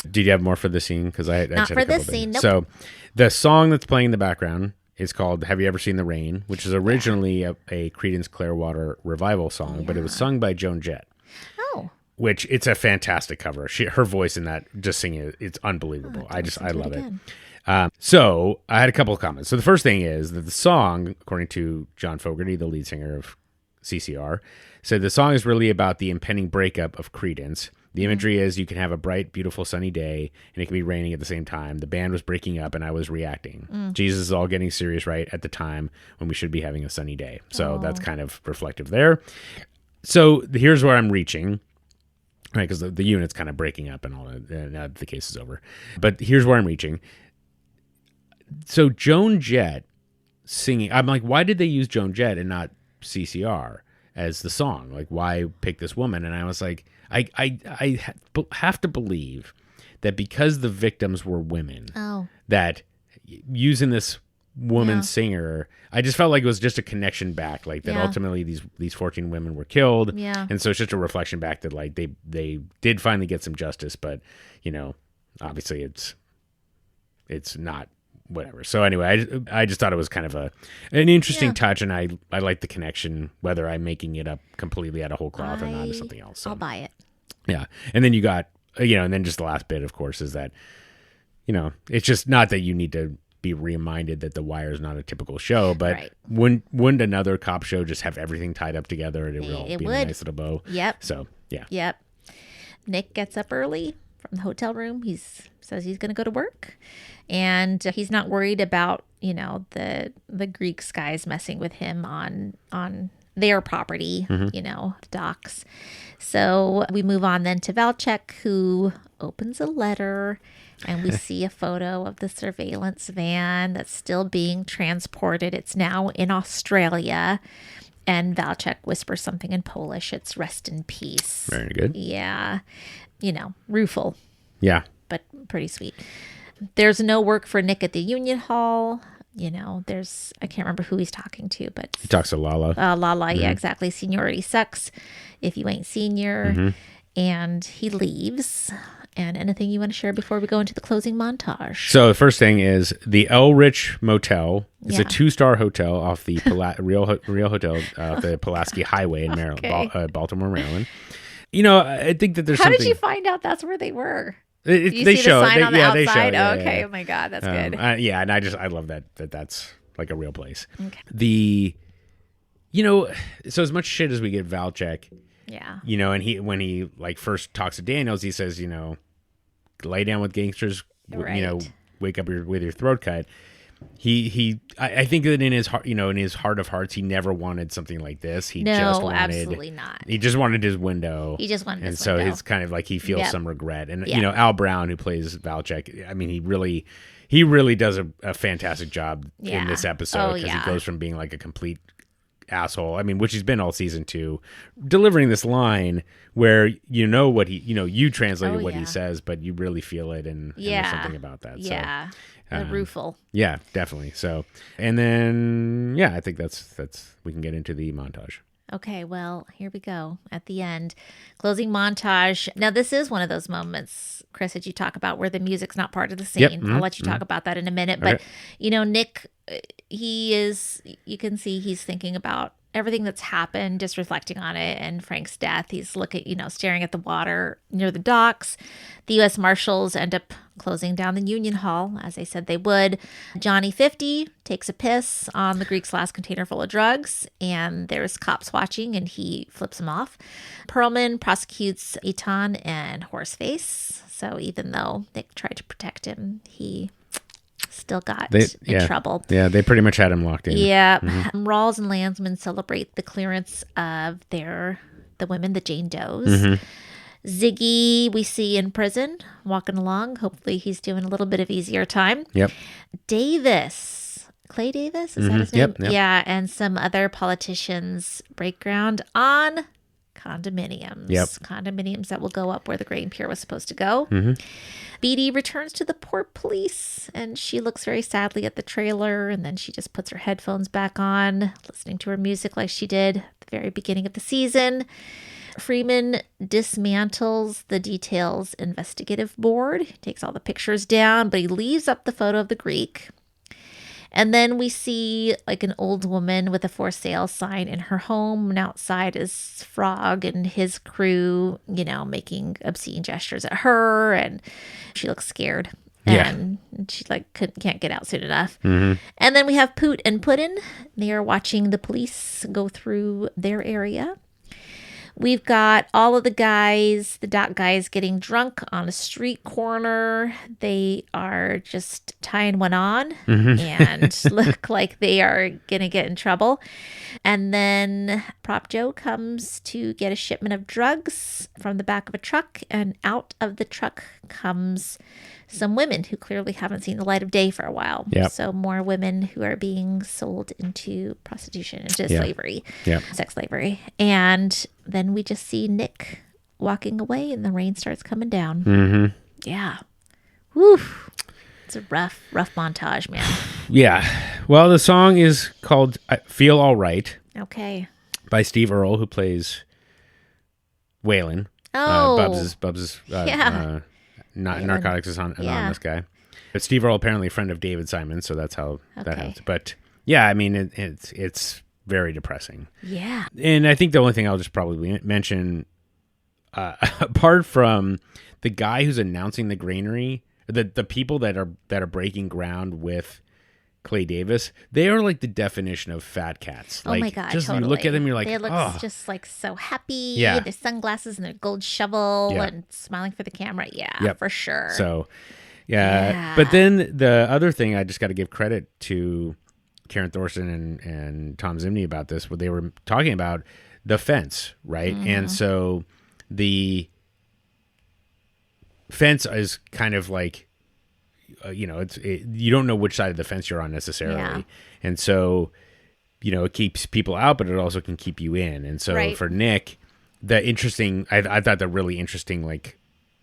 Did you have more for the scene? Because I Not just had for a couple this things. scene, nope. So, the song that's playing in the background is called "Have You Ever Seen the Rain," which is originally a Creedence Clearwater revival song, but it was sung by Joan Jett. Oh. Which it's a fantastic cover. Her voice in that, just singing it's unbelievable. I love it. So I had a couple of comments. So the first thing is that the song, according to John Fogerty, the lead singer of CCR, said the song is really about the impending breakup of Creedence. The imagery is you can have a bright, beautiful, sunny day, and it can be raining at the same time. The band was breaking up, and I was reacting. Jesus is all getting serious right at the time when we should be having a sunny day. So that's kind of reflective there. So here's where I'm reaching. Right, because the unit's kind of breaking up and all that. Now the case is over. But here's where I'm reaching. So Joan Jett singing, I'm like, why did they use Joan Jett and not CCR as the song? Like, why pick this woman? And I was like, I have to believe that because the victims were women, that using this woman singer, I just felt like it was just a connection back, like that ultimately these 14 women were killed. Yeah. And so it's just a reflection back that like they did finally get some justice, but obviously it's it's not whatever. So anyway, I just thought it was kind of an interesting touch, and I like the connection, whether I'm making it up completely out of whole cloth or not is something else. So. I'll buy it. Yeah. And then you got, and then just the last bit, of course, is that, it's just not that you need to be reminded that The Wire is not a typical show, but wouldn't another cop show just have everything tied up together and it would all be a nice little bow? Yep. So, yeah. Yep. Nick gets up early from the hotel room. He says he's going to go to work, and he's not worried about, the Greeks guys messing with him on their property, the docks. So we move on then to Valchek, who opens a letter, and we see a photo of the surveillance van that's still being transported. It's now in Australia. And Valchek whispers something in Polish. It's rest in peace. Very good. Yeah. Rueful. Yeah. But pretty sweet. There's no work for Nick at the Union Hall. I can't remember who he's talking to, but he talks to Lala. Lala, yeah, exactly. Seniority sucks if you ain't senior. And he leaves. And anything you want to share before we go into the closing montage? So the first thing is the Elrich Motel. It's a 2-star hotel off the real hotel, the Pulaski Highway in Maryland, Baltimore, Maryland. I think that there's How something. did you find out that's where they were? They see show the sign on the outside? They show it. Yeah, okay. yeah. Oh my God, that's good. And I love that's like a real place. Okay. So as much shit as we get Valchek. Yeah. And when he like first talks to Daniels, he says, lay down with gangsters, wake up with your throat cut. I think that in his heart, in his heart of hearts, he never wanted something like this. He just wanted, absolutely not. He just wanted his window. He just wanted and his so window. it's kind of like he feels some regret. And Yeah. Al Brown, who plays Valchek, I mean, he really does a fantastic job in this episode because he goes from being like a complete asshole, I mean, which he's been all season 2, delivering this line where what he, you translated what he says, but you really feel it, and there's something about that. Yeah, so, rueful. Yeah, definitely. So, and then I think that's we can get into the montage. Okay, well, here we go at the end. Closing montage. Now, this is one of those moments, Chris, that you talk about where the music's not part of the scene. Yep. I'll let you talk about that in a minute. But, Nick, you can see he's thinking about everything that's happened, just reflecting on it, and Frank's death. He's staring at the water near the docks. The U.S. Marshals end up closing down the Union Hall, as they said they would. Johnny 50 takes a piss on the Greek's last container full of drugs, and there's cops watching, and he flips him off. Perlman prosecutes Eton and Horseface, so even though Nick tried to protect him, he still got in trouble. Yeah, they pretty much had him locked in. Yeah. Rawls and Landsman celebrate the clearance of the women, the Jane Does. Ziggy, we see in prison, walking along. Hopefully he's doing a little bit of easier time. Yep. Davis, Clay Davis, is that his name? Yep. Yeah, and some other politicians break ground on condominiums. Yep. Condominiums that will go up where the grain pier was supposed to go. Beatty returns to the Port Police, and she looks very sadly at the trailer, and then she just puts her headphones back on, listening to her music like she did at the very beginning of the season. Freeman dismantles the Details Investigative Board. He takes all the pictures down, but he leaves up the photo of the Greek. And then we see like an old woman with a for sale sign in her home, and outside is Frog and his crew, making obscene gestures at her, and she looks scared. And she can't get out soon enough. And then we have Poot and Puddin'. They are watching the police go through their area. We've got all of the dock guys getting drunk on a street corner. They are just tying one on and look like they are going to get in trouble. And then Prop Joe comes to get a shipment of drugs from the back of a truck, and out of the truck comes some women who clearly haven't seen the light of day for a while. Yep. So more women who are being sold into prostitution, into slavery, sex slavery. And then we just see Nick walking away, and the rain starts coming down. Yeah. Woo. It's a rough montage, man. Yeah. Well, the song is called Feel All Right. Okay. By Steve Earle, who plays Waylon. Oh. Bubs' Narcotics Anonymous guy. But Steve Earle apparently a friend of David Simon, so that's how that Okay. happens. But yeah, I mean, it's very depressing. Yeah. And I think the only thing I'll just probably mention, apart from the guy who's announcing the granary, the people that are breaking ground with Clay Davis, they are like the definition of fat cats. Oh Like, my God, just totally. you look at them, you're like, they look oh. just like so happy. Yeah. Their sunglasses and their gold shovel Yeah. and smiling for the camera. Yeah, Yep. for sure. So, yeah. But then the other thing, I just got to give credit to Karen Thorson and Tom Zimney about this, where they were talking about the fence, right? Mhm. And so the fence is kind of like, you don't know which side of the fence you're on necessarily. Yeah. And so, it keeps people out, but it also can keep you in. And so Right. for Nick, I thought the really interesting, like,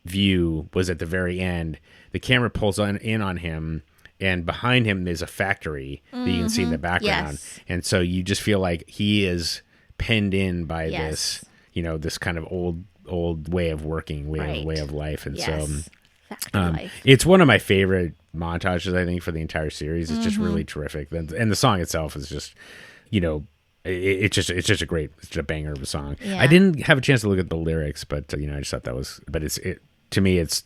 view was at the very end. The camera pulls in on him, and behind him there's a factory that you can see in the background. Yes. And so you just feel like he is penned in by Yes. this, this kind of old way of working, Right. way of life. And Yes. so Factory life. it's one of my favorite montages, I think, for the entire series. It's just Mhm. really terrific. And the song itself is just, it's just a banger of a song. Yeah. I didn't have a chance to look at the lyrics, but I just thought that was, but to me, it's,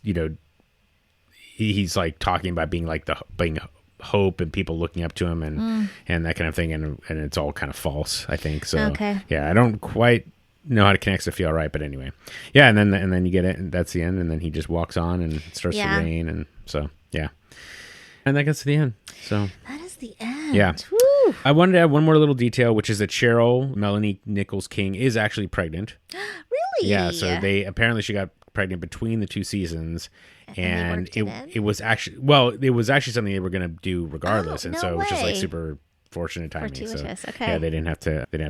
he's like talking about being like being hope and people looking up to him and that kind of thing. And it's all kind of false, I think. So Okay. yeah, I don't quite know how to connect to feel right, but anyway, yeah. And then you get it, and that's the end. And then he just walks on and it starts Yeah. to rain. And so, yeah. And that gets to the end. So That is the end. yeah. Woo. I wanted to add one more little detail, which is that Cheryl, Melanie Nichols King, is actually pregnant. Really? Yeah. So she got pregnant between the two seasons. And it was actually something they were going to do regardless. And no so it was just like way. super fortunate timing. Fortuitous, So okay. yeah, they didn't have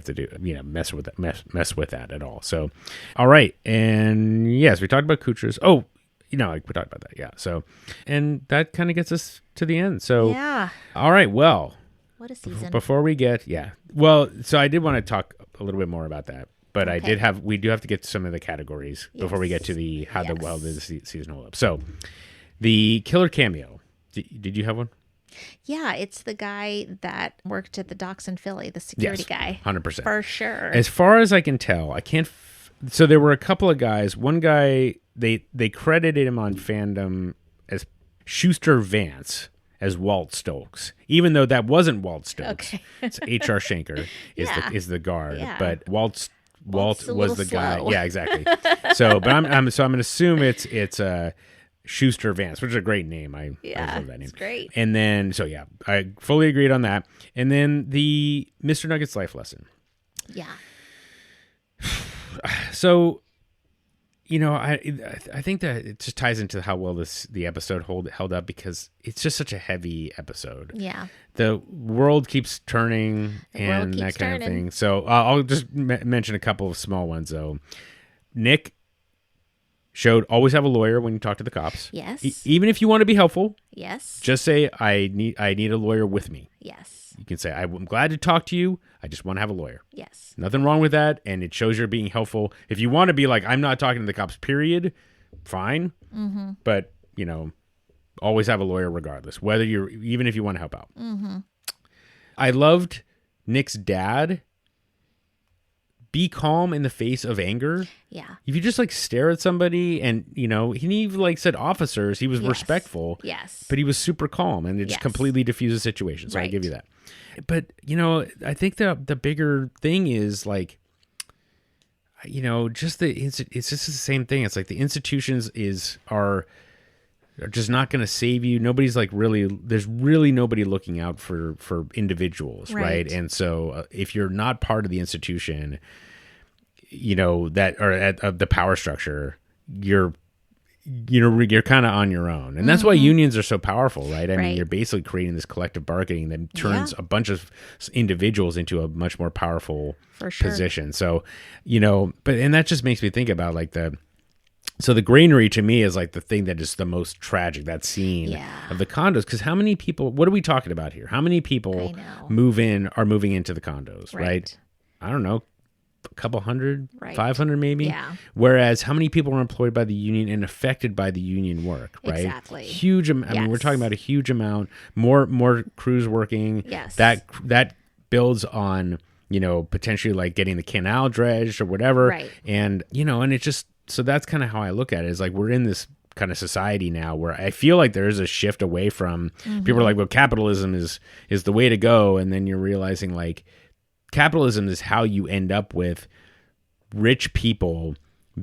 to do, mess with that at all. So, all right. And yes, we talked about Kuchers. Oh, we talked about that. Yeah. So, and that kind of gets us to the end. So, Yeah. All right. Well, What a season. before we get, well, so I did want to talk a little bit more about that, but Okay. we do have to get to some of the categories before we get to the how the season hold up. So the killer cameo, did you have one? Yeah, it's the guy that worked at the docks in Philly, the security guy. 100%. For sure. As far as I can tell, I can't. So there were a couple of guys. One guy, they credited him on Fandom as Schuster Vance as Walt Stokes, even though that wasn't Walt Stokes. Okay. It's H.R. Schenker is the guard, Yeah. but Walt Walt's a was little the guy. slow. Yeah, exactly. So, but I'm going to assume it's Schuster Vance, which is a great name. I love that name. It's great. And then, so yeah, I fully agreed on that. And then the Mr. Nugget's life lesson. Yeah. So, I think that it just ties into how well the episode held up, because it's just such a heavy episode. Yeah. The world keeps turning and that kind of thing. So I'll just mention a couple of small ones though. Nick showed always have a lawyer when you talk to the cops. Yes. Even if you want to be helpful. Yes. Just say I need a lawyer with me. Yes. You can say I'm glad to talk to you. I just want to have a lawyer. Yes. Nothing wrong with that, and it shows you're being helpful. If you want to be like I'm not talking to the cops, period, fine. Mm-hmm. But always have a lawyer regardless, even if you want to help out. Mm-hmm. I loved Nick's dad. Be calm in the face of anger. Yeah. If you just stare at somebody and, he even said officers, he was respectful. Yes. But he was super calm and it just completely diffused the situation. So I give you that. But, I think the bigger thing is it's just the same thing. It's like the institutions are just not going to save you. Nobody's there's really nobody looking out for individuals. Right. And so if you're not part of the institution, that or at the power structure, you're kind of on your own. And that's why unions are so powerful, right? I mean, you're basically creating this collective bargaining that turns a bunch of individuals into a much more powerful position. So, and that just makes me think about so the granary to me is the thing that is the most tragic, that scene of the condos. Because how many people, what are we talking about here? How many people are moving into the condos, right? I don't know, a couple hundred, Right. 500 maybe. Yeah. Whereas how many people are employed by the union and affected by the union work, right? Exactly. Huge amount. I mean, we're talking about a huge amount. More crews working. Yes. That builds on, potentially like getting the canal dredged or whatever. Right. And, and it's just, so that's kind of how I look at it, is like we're in this kind of society now where I feel like there is a shift away from people are like, well, capitalism is the way to go. And then you're realizing like capitalism is how you end up with rich people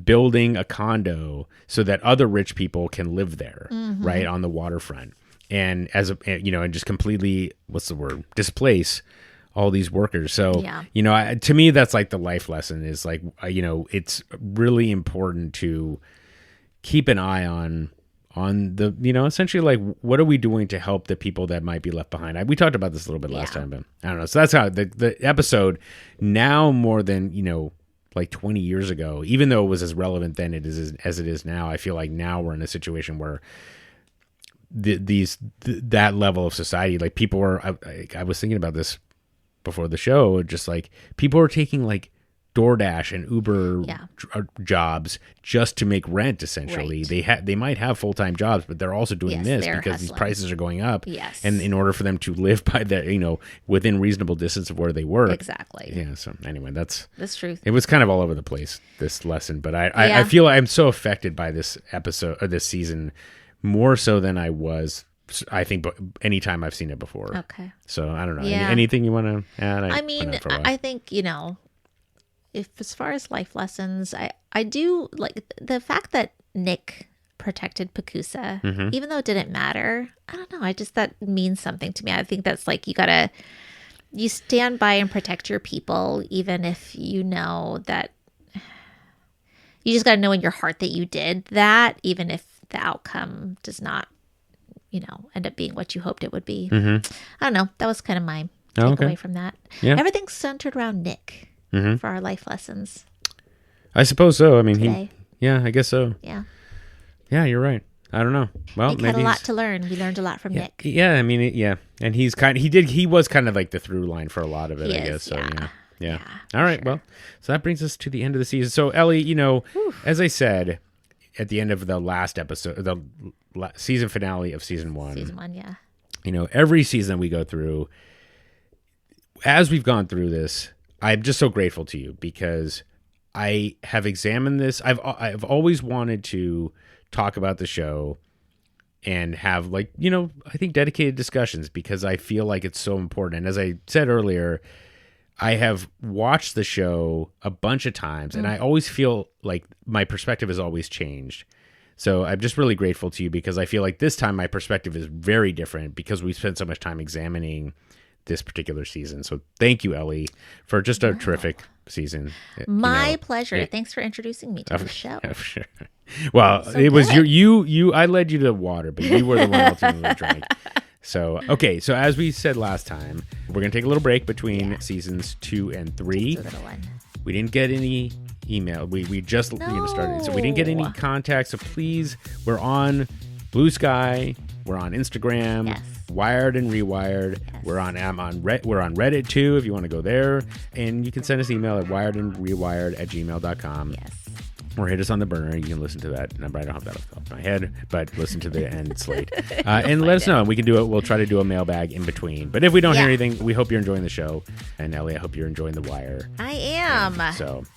building a condo so that other rich people can live there, right, on the waterfront. And and just completely, displace all these workers. So, to me, that's like the life lesson is like, it's really important to keep an eye on the, essentially like, what are we doing to help the people that might be left behind? We talked about this a little bit last time, but I don't know. So that's how the episode now more than, like 20 years ago, even though it was as relevant then as it is now, I feel like now we're in a situation where that level of society, like people are, I was thinking about this before the show, just like people are taking like DoorDash and Uber jobs just to make rent. Essentially, they might have full-time jobs, but they're also doing this because these prices are going up. Yes, and in order for them to live by their, within reasonable distance of where they work. Exactly. Yeah. So anyway, that's true. It was kind of all over the place, this lesson, but I feel I'm so affected by this episode or this season more so than I was, I think, anytime I've seen it before. Okay. So I don't know. Yeah. Anything you want to add? I think, if as far as life lessons, I do like the fact that Nick protected Pacusa, even though it didn't matter. I don't know. That means something to me. I think that's like, you stand by and protect your people, even if you know that you just got to know in your heart that you did that, even if the outcome does not, end up being what you hoped it would be. I don't know. That was kind of my takeaway from that. Yeah. Everything's centered around Nick. For our life lessons. I suppose so. I mean, today. I guess so. Yeah. Yeah, you're right. I don't know. Well, Nick had a lot to learn. We learned a lot from Nick. Yeah, I mean, and he was kind of like the through line for a lot of it, I guess. So yeah. All right. Sure. Well, so that brings us to the end of the season. So Ellie, as I said at the end of the last episode, the season finale of season 1. Season 1, yeah. Every season we go through, as we've gone through this, I'm just so grateful to you because I have examined this. I've always wanted to talk about the show and have I think dedicated discussions because I feel like it's so important. And as I said earlier, I have watched the show a bunch of times and I always feel like my perspective has always changed. So I'm just really grateful to you because I feel like this time my perspective is very different because we spent so much time examining this particular season. So thank you, Ellie, for just a terrific season. My pleasure. Yeah. Thanks for introducing me to the show. Sure. Well, so it was you. I led you to the water, but you were the one ultimately drank. So, okay. So as we said last time, we're going to take a little break between seasons 2 and 3. Just a little one. We didn't get any email. We just started. So we didn't get any contact. So please, we're on Blue Sky. We're on Instagram. Yes. Wired and Rewired. Yes. We're on Reddit too if you want to go there. And you can send us email at wiredandrewired@gmail.com. Yes. Or hit us on the burner. You can listen to that number. I don't have that off the top of my head, but listen to the end slate. And let us know. We can do it. We'll try to do a mailbag in between. But if we don't hear anything, we hope you're enjoying the show. And Ellie, I hope you're enjoying The Wire. I am.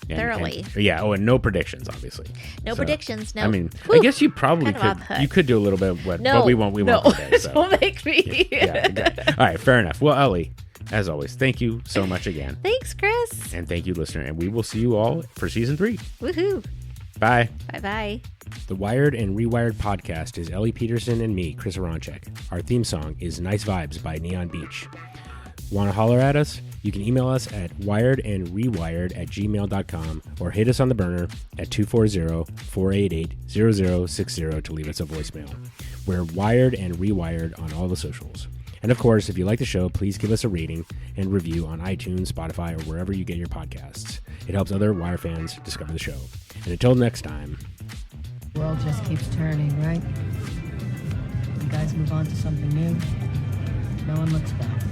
Thoroughly. And no predictions, obviously. No predictions. No. I mean, I guess you probably could. You could do a little bit of what, but we won't. We won't today. So. Don't make me. Okay. All right. Fair enough. Well, Ellie, as always, thank you so much again. Thanks, Chris. And thank you, listener. And we will see you all for season 3. Woohoo. Bye. Bye-bye. The Wired and Rewired podcast is Ellie Peterson and me, Chris Aronchek. Our theme song is Nice Vibes by Neon Beach. Want to holler at us? You can email us at wiredandrewired@gmail.com or hit us on the burner at 240-488-0060 to leave us a voicemail. We're Wired and Rewired on all the socials. And of course, if you like the show, please give us a rating and review on iTunes, Spotify, or wherever you get your podcasts. It helps other Wire fans discover the show. And until next time. The world just keeps turning, right? You guys move on to something new. No one looks back.